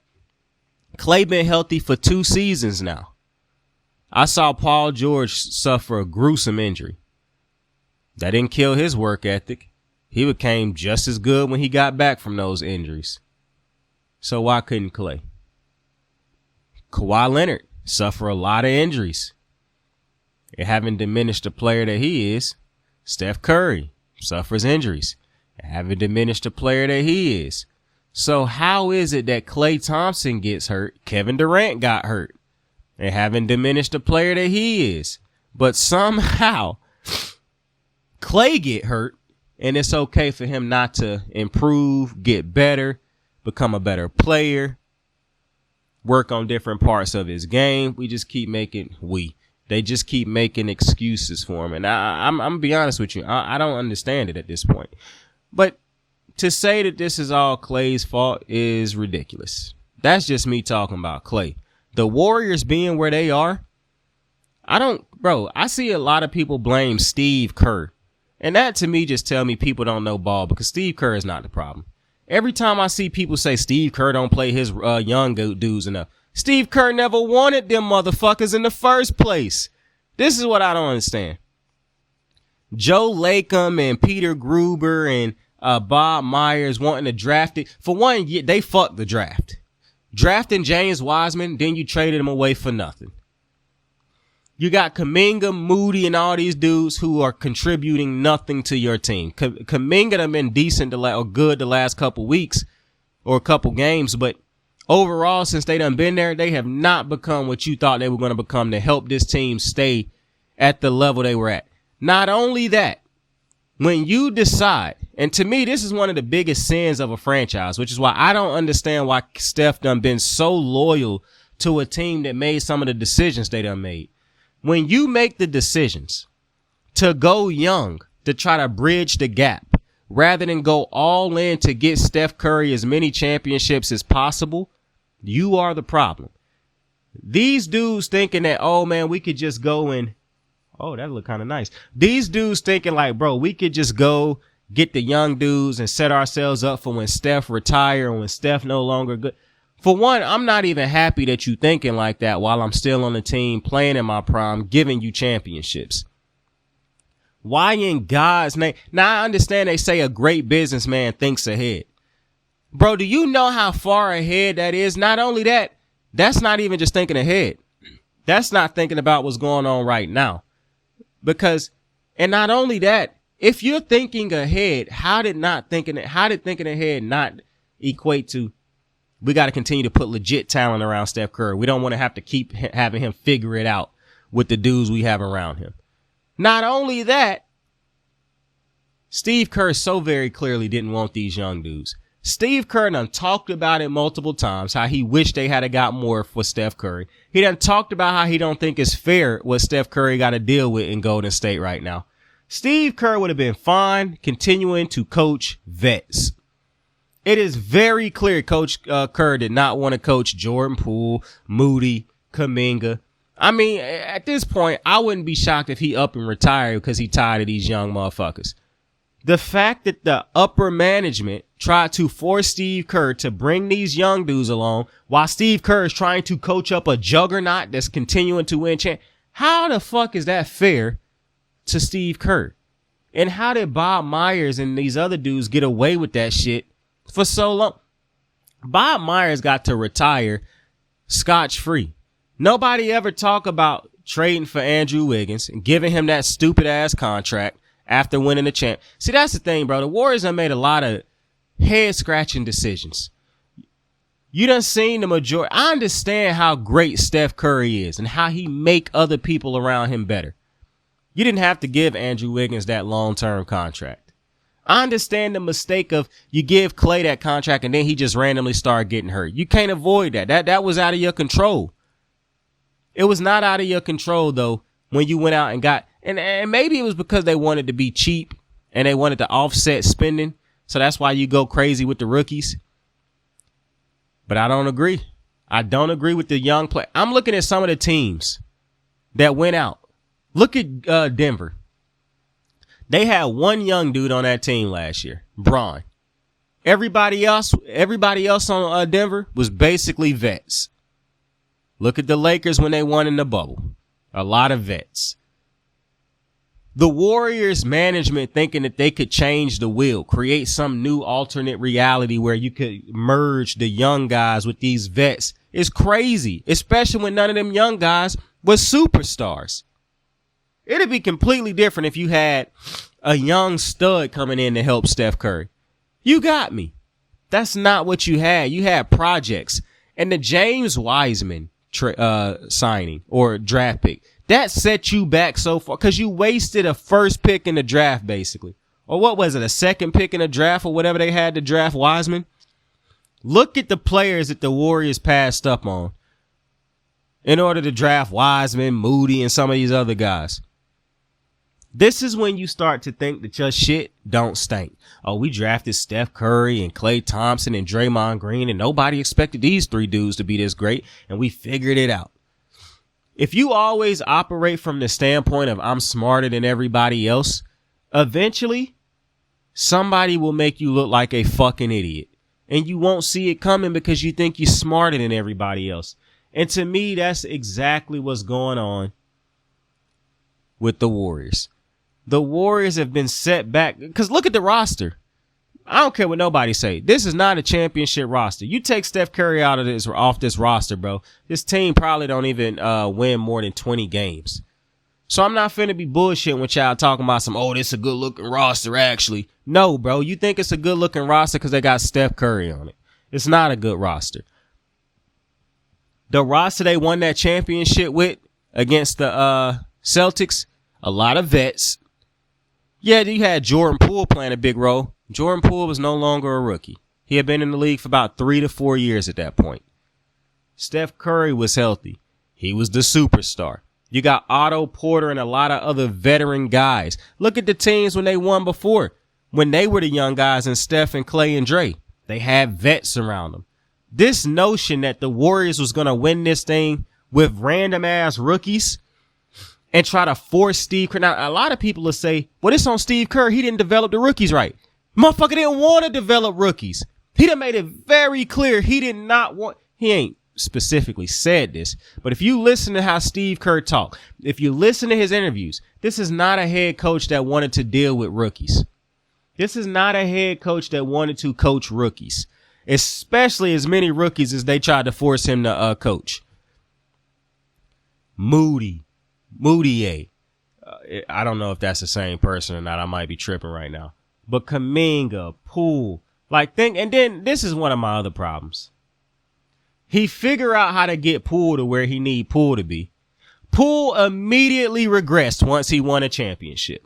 Klay been healthy for 2 seasons now. I saw Paul George suffer a gruesome injury. That didn't kill his work ethic. He became just as good when he got back from those injuries. So why couldn't Klay? Kawhi Leonard suffer a lot of injuries. It haven't diminished the player that he is. Steph Curry suffers injuries. It haven't diminished the player that he is. So how is it that Klay Thompson gets hurt? Kevin Durant got hurt. They haven't diminished the player that he is. But somehow Klay get hurt and it's okay for him not to improve, get better, become a better player. work on different parts of his game. We just keep they just keep making excuses for him. And I'm going to be honest with you. I don't understand it at this point. But to say that this is all Klay's fault is ridiculous. That's just me talking about Klay. The Warriors being where they are, I see a lot of people blame Steve Kerr. And that to me just tell me people don't know ball, because Steve Kerr is not the problem. Every time I see people say Steve Kerr don't play his young dudes enough, Steve Kerr never wanted them motherfuckers in the first place. This is what I don't understand. Joe Lacob and Peter Gruber and Bob Myers wanting to draft it. For one, they fucked the draft. Drafting James Wiseman, then you traded him away for nothing. You got Kuminga, Moody, and all these dudes who are contributing nothing to your team. Kuminga have been decent or good the last couple weeks or a couple games, but overall, since they done been there, they have not become what you thought they were going to become to help this team stay at the level they were at. Not only that, when you decide, and to me, this is one of the biggest sins of a franchise, which is why I don't understand why Steph done been so loyal to a team that made some of the decisions they done made. When you make the decisions to go young, to try to bridge the gap, rather than go all in to get Steph Curry as many championships as possible, you are the problem. These dudes thinking that, oh man, we could just go and, oh, that look kind of nice. These dudes thinking like, bro, we could just go get the young dudes and set ourselves up for when Steph retire and when Steph no longer good. For one, I'm not even happy that you thinking like that while I'm still on the team, playing in my prime, giving you championships. Why in God's name? Now, I understand they say a great businessman thinks ahead. Bro, do you know how far ahead that is? Not only that, that's not even just thinking ahead. That's not thinking about what's going on right now. And not only that, if you're thinking ahead, how did thinking ahead not equate to, we got to continue to put legit talent around Steph Curry. We don't want to have to keep having him figure it out with the dudes we have around him. Not only that, Steve Kerr so very clearly didn't want these young dudes. Steve Kerr done talked about it multiple times, how he wished they had got more for Steph Curry. He done talked about how he don't think it's fair what Steph Curry got to deal with in Golden State right now. Steve Kerr would have been fine continuing to coach vets. It is very clear Coach Kerr did not want to coach Jordan Poole, Moody, Kuminga. I mean, at this point, I wouldn't be shocked if he up and retired because he tired of these young motherfuckers. The fact that the upper management tried to force Steve Kerr to bring these young dudes along while Steve Kerr is trying to coach up a juggernaut that's continuing to win how the fuck is that fair to Steve Kerr? And how did Bob Myers and these other dudes get away with that shit for so long? Bob Myers got to retire scotch-free. Nobody ever talk about trading for Andrew Wiggins and giving him that stupid-ass contract after winning the champ. See, that's the thing, bro. The Warriors have made a lot of head-scratching decisions. You done seen the majority. I understand how great Steph Curry is and how he make other people around him better. You didn't have to give Andrew Wiggins that long-term contract. I understand the mistake of you give Klay that contract and then he just randomly started getting hurt. You can't avoid that. That was out of your control. It was not out of your control, though, when you went out and got, and maybe it was because they wanted to be cheap and they wanted to offset spending. So that's why you go crazy with the rookies. But I don't agree. I don't agree with the young play. I'm looking at some of the teams that went out. Look at Denver. They had one young dude on that team last year, Braun. Everybody else on Denver was basically vets. Look at the Lakers when they won in the bubble. A lot of vets. The Warriors management thinking that they could change the wheel, create some new alternate reality where you could merge the young guys with these vets is crazy, especially when none of them young guys was superstars. It'd be completely different if you had a young stud coming in to help Steph Curry. You got me. That's not what you had. You had projects. And the James Wiseman signing or draft pick, that set you back so far because you wasted a first pick in the draft, basically. Or what was it, a second pick in the draft or whatever they had to draft Wiseman? Look at the players that the Warriors passed up on in order to draft Wiseman, Moody, and some of these other guys. This is when you start to think that your shit don't stink. Oh, we drafted Steph Curry and Klay Thompson and Draymond Green, and nobody expected these three dudes to be this great, and we figured it out. If you always operate from the standpoint of I'm smarter than everybody else, eventually somebody will make you look like a fucking idiot. And you won't see it coming because you think you're smarter than everybody else. And to me, that's exactly what's going on with the Warriors. The Warriors have been set back because look at the roster. I don't care what nobody say. This is not a championship roster. You take Steph Curry out of this off this roster, bro. This team probably don't even win more than 20 games. So I'm not finna be bullshitting with y'all talking about this is a good looking roster actually. No, bro. You think it's a good looking roster because they got Steph Curry on it. It's not a good roster. The roster they won that championship with against the Celtics, a lot of vets. Yeah, you had Jordan Poole playing a big role. Jordan Poole was no longer a rookie. He had been in the league for about 3 to 4 years at that point. Steph Curry was healthy. He was the superstar. You got Otto Porter and a lot of other veteran guys. Look at the teams when they won before. When they were the young guys and Steph and Klay and Dre. They had vets around them. This notion that the Warriors was going to win this thing with random ass rookies and try to force Steve Kerr. Now, a lot of people will say, well, it's on Steve Kerr. He didn't develop the rookies right. Motherfucker didn't want to develop rookies. He done made it very clear he did not want. He ain't specifically said this, but if you listen to how Steve Kerr talk, if you listen to his interviews, this is not a head coach that wanted to deal with rookies. This is not a head coach that wanted to coach rookies, especially as many rookies as they tried to force him to coach. Moody. I don't know if that's the same person or not. I might be tripping right now. But Kuminga, Poole, and then this is one of my other problems. He figure out how to get Poole to where he need Poole to be. Poole immediately regressed once he won a championship.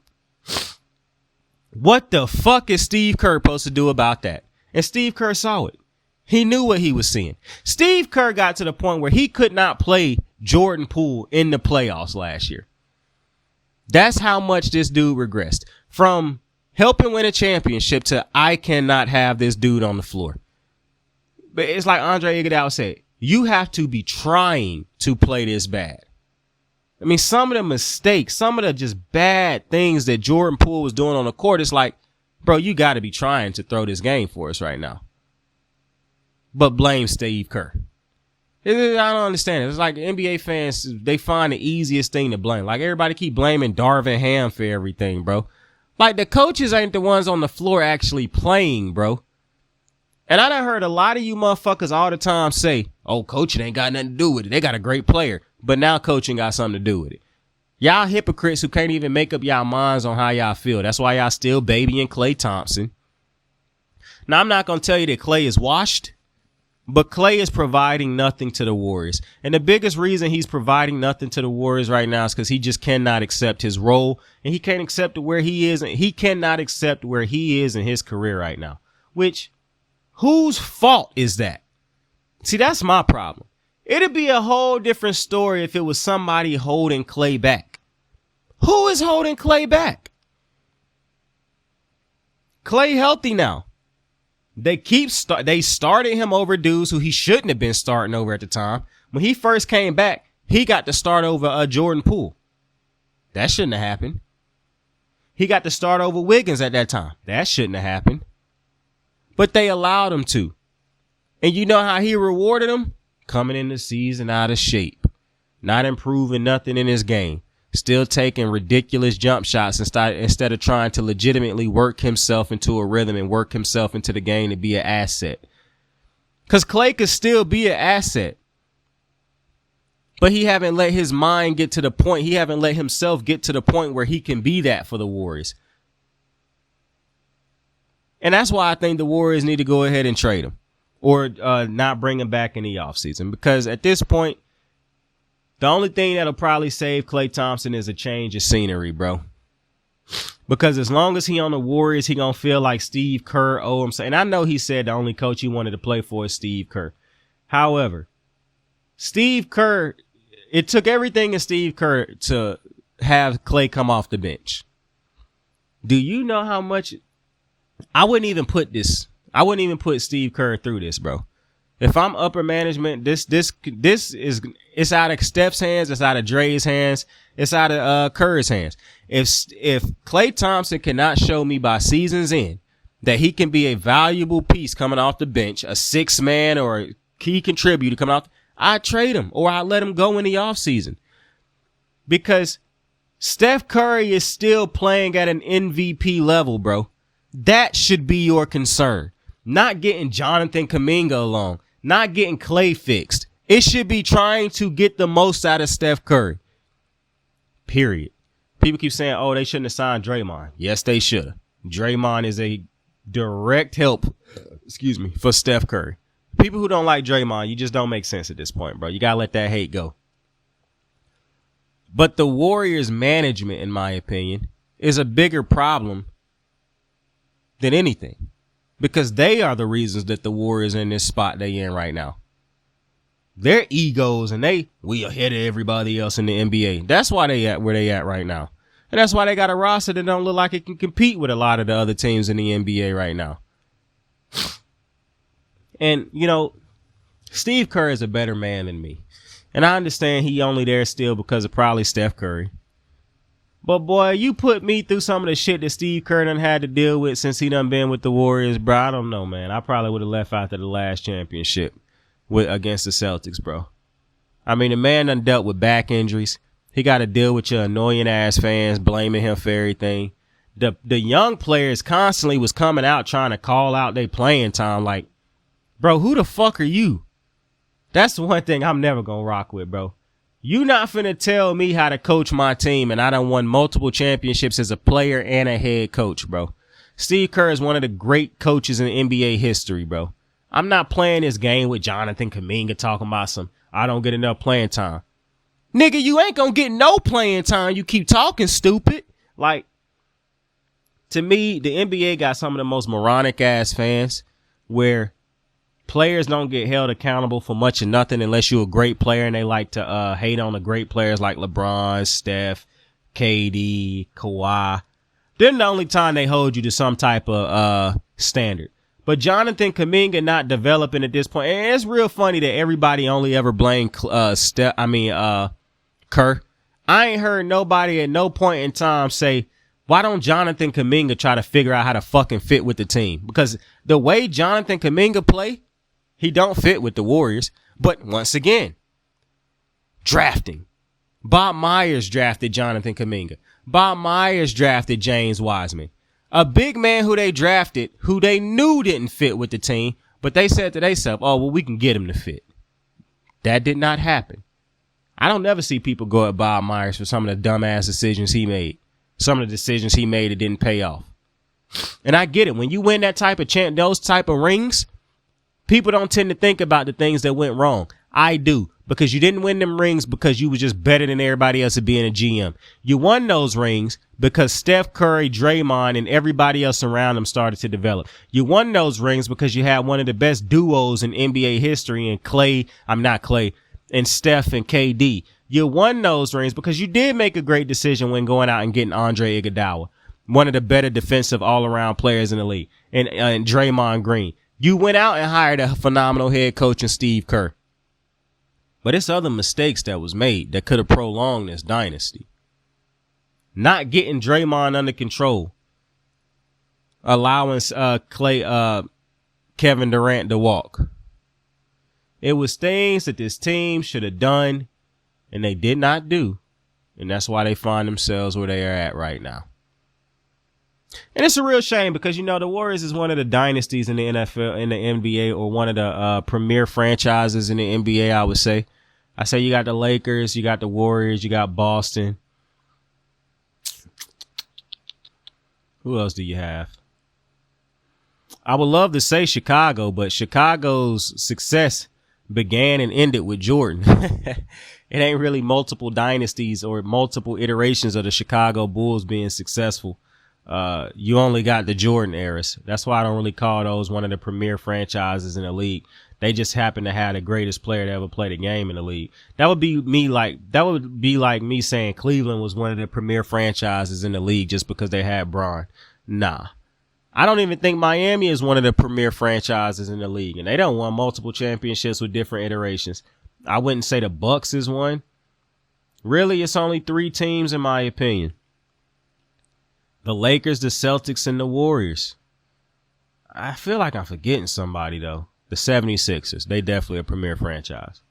What the fuck is Steve Kerr supposed to do about that? And Steve Kerr saw it. He knew what he was seeing. Steve Kerr got to the point where he could not play Jordan Poole in the playoffs last year. That's how much this dude regressed. From helping win a championship to I cannot have this dude on the floor. But it's like Andre Iguodala said, you have to be trying to play this bad. I mean, some of the mistakes, some of the just bad things that Jordan Poole was doing on the court, it's like, bro, you got to be trying to throw this game for us right now. But blame Steve Kerr. I don't understand it. It's like NBA fans, they find the easiest thing to blame. Like everybody keep blaming Darvin Ham for everything, bro. Like the coaches ain't the ones on the floor actually playing, bro. And I done heard a lot of you motherfuckers all the time say, oh, coaching ain't got nothing to do with it. They got a great player. But now coaching got something to do with it. Y'all hypocrites who can't even make up y'all minds on how y'all feel. That's why y'all still babying Klay Thompson. Now, I'm not going to tell you that Klay is washed, but Klay is providing nothing to the Warriors. And the biggest reason he's providing nothing to the Warriors right now is because he just cannot accept his role. And he can't accept where he is. And he cannot accept where he is in his career right now. Which, whose fault is that? See, that's my problem. It'd be a whole different story if it was somebody holding Klay back. Who is holding Klay back? Klay healthy now. They started him over dudes who he shouldn't have been starting over at the time. When he first came back, he got to start over Jordan Poole. That shouldn't have happened. He got to start over Wiggins at that time. That shouldn't have happened. But they allowed him to. And you know how he rewarded him? Coming in the season out of shape. Not improving nothing in his game. Still taking ridiculous jump shots instead of trying to legitimately work himself into a rhythm and work himself into the game to be an asset. Because Klay could still be an asset. But he haven't let his mind get to the point. He haven't let himself get to the point where he can be that for the Warriors. And that's why I think the Warriors need to go ahead and trade him. Or not bring him back in the offseason. Because at this point, the only thing that'll probably save Klay Thompson is a change of scenery, bro. Because as long as he on the Warriors, he gonna feel like Steve Kerr owe him. And I know he said the only coach he wanted to play for is Steve Kerr. However, Steve Kerr, it took everything in Steve Kerr to have Klay come off the bench. Do you know how much? I wouldn't even put Steve Kerr through this, bro. If I'm upper management, this is, it's out of Steph's hands, it's out of Dre's hands, it's out of Kerr's hands. If Klay Thompson cannot show me by season's end that he can be a valuable piece coming off the bench, a sixth man or a key contributor coming off, I'd trade him or I'd let him go in the offseason. Because Steph Curry is still playing at an MVP level, bro. That should be your concern. Not getting Jonathan Kuminga along. Not getting Klay fixed. It should be trying to get the most out of Steph Curry. Period. People keep saying, oh, they shouldn't have signed Draymond. Yes, they should have. Draymond is a direct help, for Steph Curry. People who don't like Draymond, you just don't make sense at this point, bro. You got to let that hate go. But the Warriors management, in my opinion, is a bigger problem than anything. Because they are the reasons that the Warriors are in this spot they in right now. Their egos and we ahead of everybody else in the NBA. That's why they at where they at right now. And that's why they got a roster that don't look like it can compete with a lot of the other teams in the NBA right now. And, you know, Steve Kerr is a better man than me. And I understand he only there still because of probably Steph Curry. But, boy, you put me through some of the shit that Steve Kerr done had to deal with since he done been with the Warriors, bro. I don't know, man. I probably would have left after the last championship against the Celtics, bro. I mean, the man done dealt with back injuries. He got to deal with your annoying-ass fans blaming him for everything. The young players constantly was coming out trying to call out their playing time like, bro, who the fuck are you? That's the one thing I'm never going to rock with, bro. You not finna tell me how to coach my team, and I done won multiple championships as a player and a head coach, bro. Steve Kerr is one of the great coaches in NBA history, bro. I'm not playing this game with Jonathan Kuminga talking about I don't get enough playing time. Nigga, you ain't gonna get no playing time. You keep talking stupid. Like, to me, the NBA got some of the most moronic ass fans where players don't get held accountable for much of nothing unless you're a great player, and they like to hate on the great players like LeBron, Steph, KD, Kawhi. Then the only time they hold you to some type of standard. But Jonathan Kuminga not developing at this point. And it's real funny that everybody only ever blamed Kerr. I ain't heard nobody at no point in time say, why don't Jonathan Kuminga try to figure out how to fucking fit with the team? Because the way Jonathan Kuminga play, he don't fit with the Warriors. But once again, drafting. Bob Myers drafted Jonathan Kuminga. Bob Myers drafted James Wiseman. A big man who they drafted, who they knew didn't fit with the team, but they said to themselves, oh, well, we can get him to fit. That did not happen. I don't never see people go at Bob Myers for some of the dumbass decisions he made. Some of the decisions he made that didn't pay off. And I get it. When you win that type of those type of rings, people don't tend to think about the things that went wrong. I do. Because you didn't win them rings because you was just better than everybody else at being a GM. You won those rings because Steph Curry, Draymond, and everybody else around them started to develop. You won those rings because you had one of the best duos in NBA history in and Steph and KD. You won those rings because you did make a great decision when going out and getting Andre Iguodala, one of the better defensive all-around players in the league, and Draymond Green. You went out and hired a phenomenal head coach in Steve Kerr. But it's other mistakes that was made that could have prolonged this dynasty. Not getting Draymond under control. Allowing Kevin Durant to walk. It was things that this team should have done and they did not do. And that's why they find themselves where they are at right now. And it's a real shame because, you know, the Warriors is one of the dynasties in the NFL, in the NBA, or one of the premier franchises in the NBA, I would say. I say you got the Lakers, you got the Warriors, you got Boston. Who else do you have? I would love to say Chicago, but Chicago's success began and ended with Jordan. It ain't really multiple dynasties or multiple iterations of the Chicago Bulls being successful. You only got the Jordan eras. That's why I don't really call those one of the premier franchises in the league. They just happen to have the greatest player to ever play the game in the league. That would be like me saying Cleveland was one of the premier franchises in the league just because they had Bron. Nah. I don't even think Miami is one of the premier franchises in the league, and they don't won multiple championships with different iterations. I wouldn't say the Bucks is one. Really, it's only 3 teams in my opinion. The Lakers, the Celtics, and the Warriors. I feel like I'm forgetting somebody, though. The 76ers. They definitely a premier franchise.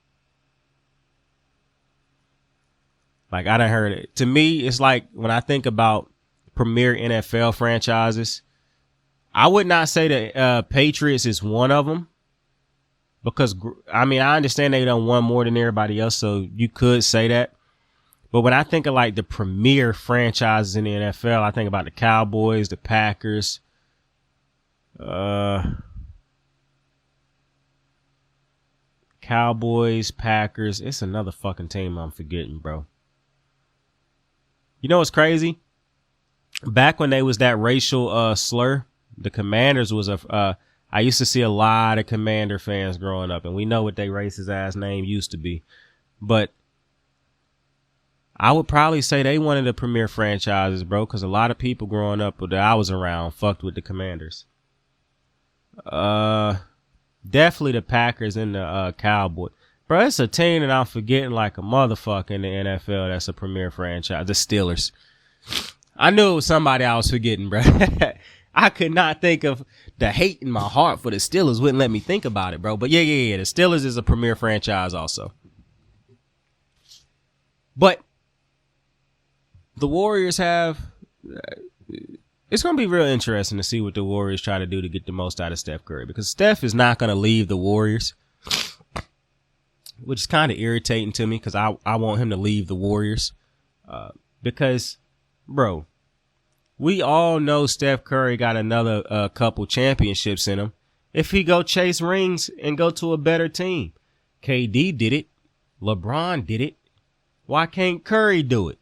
Like, I done heard it. To me, it's like when I think about premier NFL franchises, I would not say the Patriots is one of them. Because, I mean, I understand they done won more than everybody else, so you could say that. But when I think of like the premier franchises in the NFL, I think about the Cowboys, the Packers, Packers. It's another fucking team I'm forgetting, bro. You know what's crazy? Back when they was that racial slur, the Commanders was I used to see a lot of Commander fans growing up, and we know what they racist ass name used to be. But I would probably say they one of the premier franchises, bro, because a lot of people growing up that I was around fucked with the Commanders. Definitely the Packers and the Cowboys. Bro, it's a team that I'm forgetting like a motherfucker in the NFL that's a premier franchise. The Steelers. I knew it was somebody I was forgetting, bro. I could not think of the hate in my heart for the Steelers. Wouldn't let me think about it, bro. But yeah. The Steelers is a premier franchise also. But the Warriors have... It's going to be real interesting to see what the Warriors try to do to get the most out of Steph Curry. Because Steph is not going to leave the Warriors. Which is kind of irritating to me because I want him to leave the Warriors. Because, bro, we all know Steph Curry got another couple championships in him. If he go chase rings and go to a better team. KD did it. LeBron did it. Why can't Curry do it?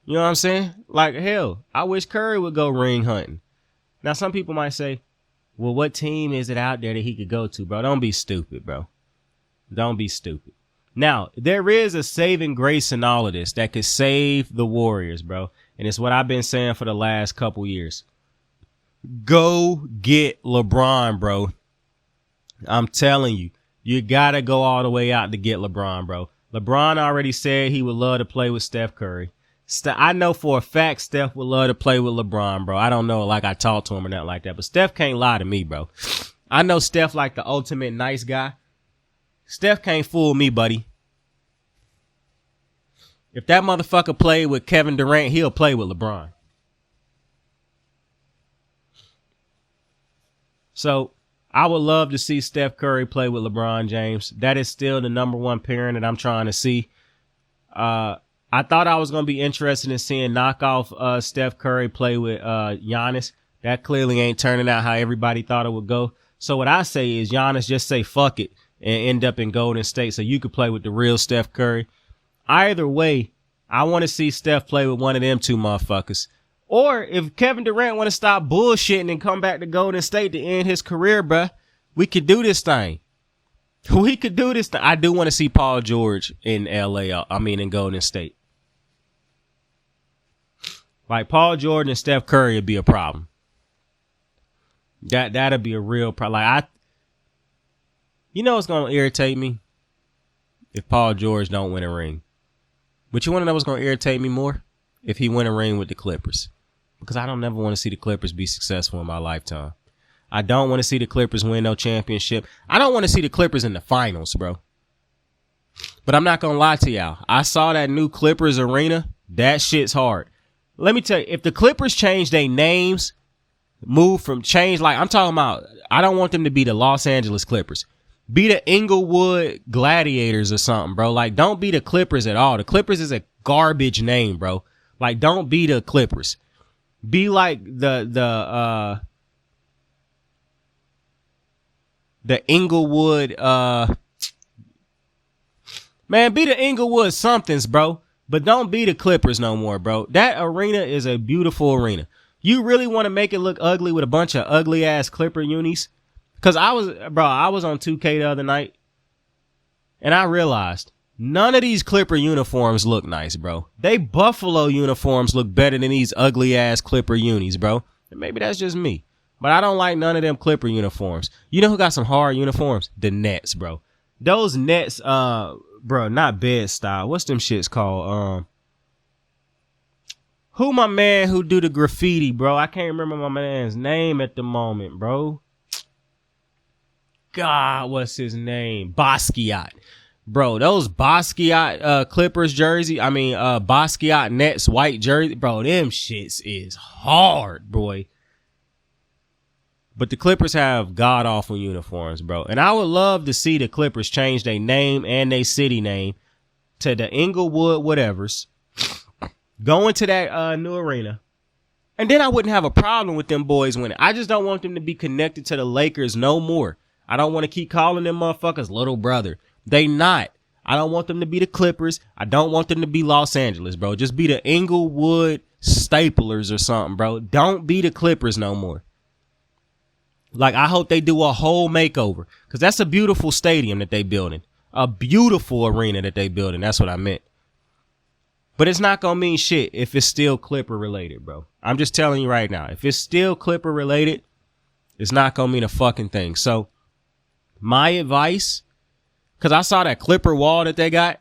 You know what I'm saying? Like, hell, I wish Curry would go ring hunting. Now, some people might say, well, what team is it out there that he could go to, bro? Don't be stupid, bro. Don't be stupid. Now, there is a saving grace in all of this that could save the Warriors, bro. And it's what I've been saying for the last couple years. Go get LeBron, bro. I'm telling you, you got to go all the way out to get LeBron, bro. LeBron already said he would love to play with Steph Curry. I know for a fact Steph would love to play with LeBron, bro. I don't know, like I talked to him or nothing like that, but Steph can't lie to me, bro. I know Steph like the ultimate nice guy. Steph can't fool me, buddy. If that motherfucker played with Kevin Durant, he'll play with LeBron. So I would love to see Steph Curry play with LeBron James. That is still the number one pairing that I'm trying to see. I thought I was going to be interested in seeing knockoff Steph Curry play with Giannis. That clearly ain't turning out how everybody thought it would go. So what I say is Giannis just say fuck it and end up in Golden State so you could play with the real Steph Curry. Either way, I want to see Steph play with one of them two motherfuckers. Or if Kevin Durant want to stop bullshitting and come back to Golden State to end his career, bruh, we could do this thing. We could do this thing. I do want to see Paul George in in Golden State. Like Paul George and Steph Curry would be a problem. That'd be a real problem. Like you know what's gonna irritate me? If Paul George don't win a ring. But you want to know what's gonna irritate me more? If he win a ring with the Clippers. Because I don't never want to see the Clippers be successful in my lifetime. I don't want to see the Clippers win no championship. I don't want to see the Clippers in the finals, bro. But I'm not gonna lie to y'all. I saw that new Clippers arena. That shit's hard. Let me tell you, if the Clippers change their names, I'm talking about, I don't want them to be the Los Angeles Clippers. Be the Inglewood Gladiators or something, bro. Like, don't be the Clippers at all. The Clippers is a garbage name, bro. Like, don't be the Clippers. Be like the Inglewood, man, be the Inglewood somethings, bro. But don't be the Clippers no more, bro. That arena is a beautiful arena. You really want to make it look ugly with a bunch of ugly ass Clipper unis? Cause I was on 2K the other night and I realized none of these Clipper uniforms look nice, bro. They Buffalo uniforms look better than these ugly ass Clipper unis, bro. And maybe that's just me, but I don't like none of them Clipper uniforms. You know who got some hard uniforms? The Nets, bro. Those Nets, bro, not bed style. What's them shits called? Who my man who do the graffiti, bro? I can't remember my man's name at the moment, bro. God, what's his name? Basquiat. Bro, those Basquiat Clippers jersey, Basquiat Nets white jersey, bro, them shits is hard, boy. But the Clippers have god-awful uniforms, bro. And I would love to see the Clippers change their name and their city name to the Inglewood whatevers. Go into that new arena. And then I wouldn't have a problem with them boys winning. I just don't want them to be connected to the Lakers no more. I don't want to keep calling them motherfuckers little brother. They not. I don't want them to be the Clippers. I don't want them to be Los Angeles, bro. Just be the Inglewood Staplers or something, bro. Don't be the Clippers no more. Like, I hope they do a whole makeover because that's a beautiful stadium that they building. A beautiful arena that they building. That's what I meant. But it's not going to mean shit if it's still Clipper related, bro. I'm just telling you right now. If it's still Clipper related, it's not going to mean a fucking thing. So my advice, because I saw that Clipper wall that they got.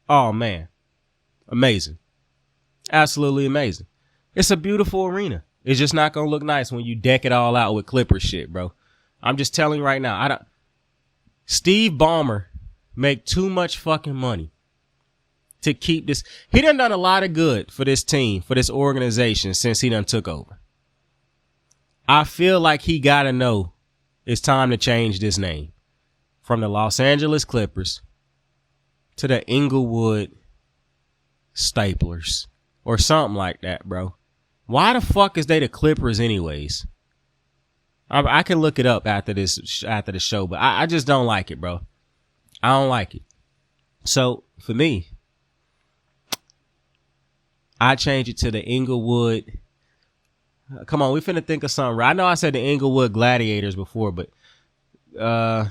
Oh, man. Amazing. Absolutely amazing. It's a beautiful arena. It's just not going to look nice when you deck it all out with Clipper shit, bro. I'm just telling you right now. Steve Ballmer make too much fucking money to keep this. He done a lot of good for this team, for this organization since he done took over. I feel like he got to know it's time to change this name from the Los Angeles Clippers to the Inglewood Staplers or something like that, bro. Why the fuck is they the Clippers anyways? I can look it up after the show, but I just don't like it, bro. I don't like it. So for me, I change it to the Inglewood. Come on, we finna think of something. I know I said the Inglewood Gladiators before, but bro,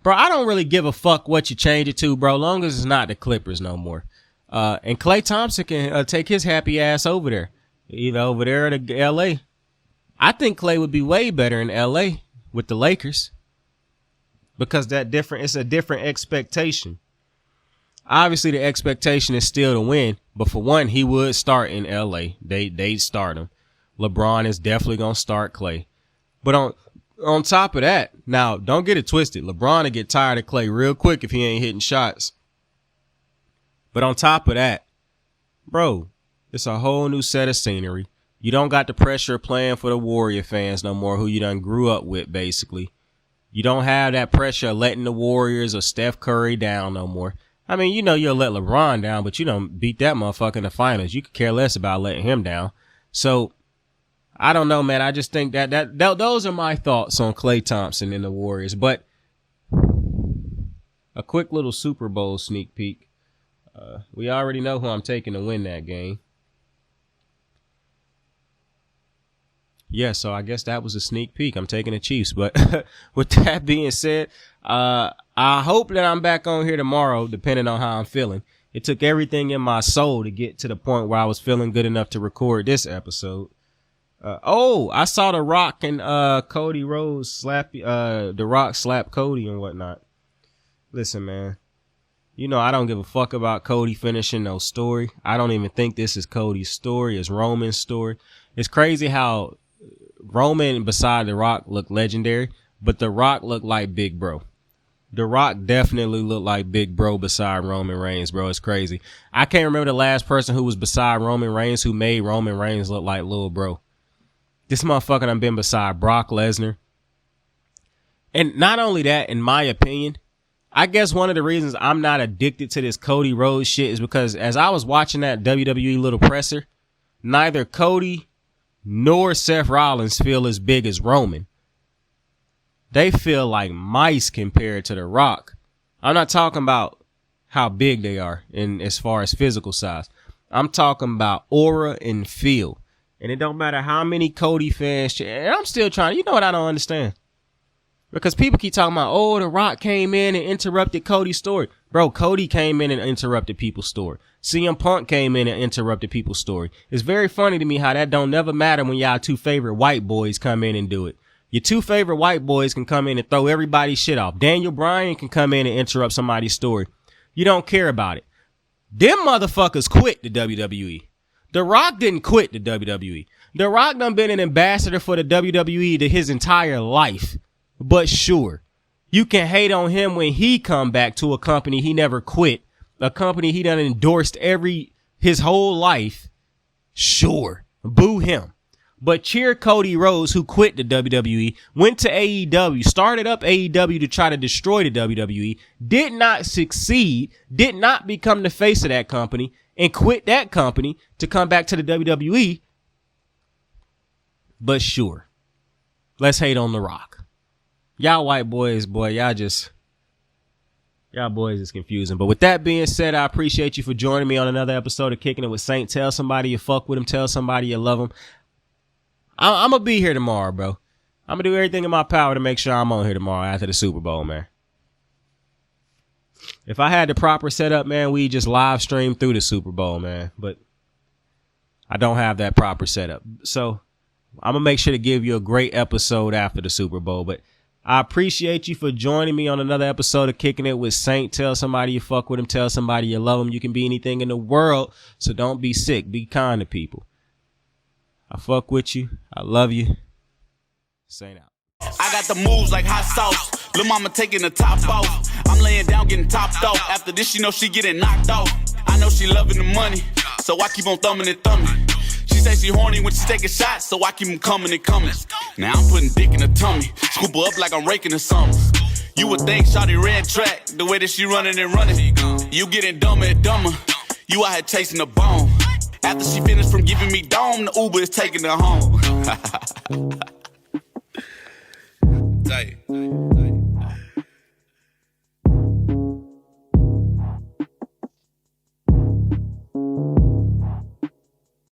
I don't really give a fuck what you change it to, bro. Long as it's not the Clippers no more. And Klay Thompson can take his happy ass over there, over there to L.A. I think Klay would be way better in L.A. with the Lakers because it's a different expectation. Obviously, the expectation is still to win, but for one, he would start in L.A. They'd start him. LeBron is definitely gonna start Klay. But on top of that, now don't get it twisted. LeBron will get tired of Klay real quick if he ain't hitting shots. But on top of that, bro, it's a whole new set of scenery. You don't got the pressure of playing for the Warrior fans no more, who you done grew up with, basically. You don't have that pressure of letting the Warriors or Steph Curry down no more. I mean, you'll let LeBron down, but you don't beat that motherfucker in the finals. You could care less about letting him down. So, I don't know, man. I just think that those are my thoughts on Klay Thompson and the Warriors. But a quick little Super Bowl sneak peek. We already know who I'm taking to win that game. Yeah, so I guess that was a sneak peek. I'm taking the Chiefs. But with that being said, I hope that I'm back on here tomorrow, depending on how I'm feeling. It took everything in my soul to get to the point where I was feeling good enough to record this episode. I saw The Rock and Cody Rhodes slap The Rock slap Cody and whatnot. Listen, man. I don't give a fuck about Cody finishing no story. I don't even think this is Cody's story. It's Roman's story. It's crazy how Roman beside The Rock looked legendary, but The Rock looked like Big Bro. The Rock definitely looked like Big Bro beside Roman Reigns, bro. It's crazy. I can't remember the last person who was beside Roman Reigns who made Roman Reigns look like Lil Bro. This motherfucker done been beside Brock Lesnar. And not only that, in my opinion, I guess one of the reasons I'm not addicted to this Cody Rhodes shit is because as I was watching that WWE little presser, neither Cody nor Seth Rollins feel as big as Roman. They feel like mice compared to The Rock. I'm not talking about how big they are in as far as physical size. I'm talking about aura and feel. And it don't matter how many Cody fans, and I'm still trying, you know what I don't understand? Because people keep talking about, oh, The Rock came in and interrupted Cody's story. Bro, Cody came in and interrupted people's story. CM Punk came in and interrupted people's story. It's very funny to me how that don't never matter when y'all two favorite white boys come in and do it. Your two favorite white boys can come in and throw everybody's shit off. Daniel Bryan can come in and interrupt somebody's story. You don't care about it. Them motherfuckers quit the WWE. The Rock didn't quit the WWE. The Rock done been an ambassador for the WWE to his entire life. But sure, you can hate on him when he come back to a company he never quit, a company he done endorsed his whole life. Sure, boo him. But cheer Cody Rhodes, who quit the WWE, went to AEW, started up AEW to try to destroy the WWE, did not succeed, did not become the face of that company, and quit that company to come back to the WWE. But sure, let's hate on The Rock. Y'all white boys, boy, y'all boys is confusing. But with that being said, I appreciate you for joining me on another episode of Kicking It with Sank. Tell somebody you fuck with him. Tell somebody you love him. I'm going to be here tomorrow, bro. I'm going to do everything in my power to make sure I'm on here tomorrow after the Super Bowl, man. If I had the proper setup, man, we just live stream through the Super Bowl, man. But I don't have that proper setup. So I'm going to make sure to give you a great episode after the Super Bowl. But I appreciate you for joining me on another episode of Kicking It with Saint. Tell somebody you fuck with him. Tell somebody you love him. You can be anything in the world, so don't be sick. Be kind to people. I fuck with you. I love you. Saint out. I got the moves like hot sauce. Lil' mama taking the top off. I'm laying down getting topped off. After this, you know she getting knocked off. I know she loving the money, so I keep on thumbing and thumbing. She say she horny when she taking shots, so I keep them coming and coming. Now I'm putting dick in her tummy. Scoop her up like I'm raking the summers. You would think shawty red track, the way that she running and running. You getting dumber and dumber. You out here chasing the bone. After she finished from giving me dome, the Uber is taking her home. Tight.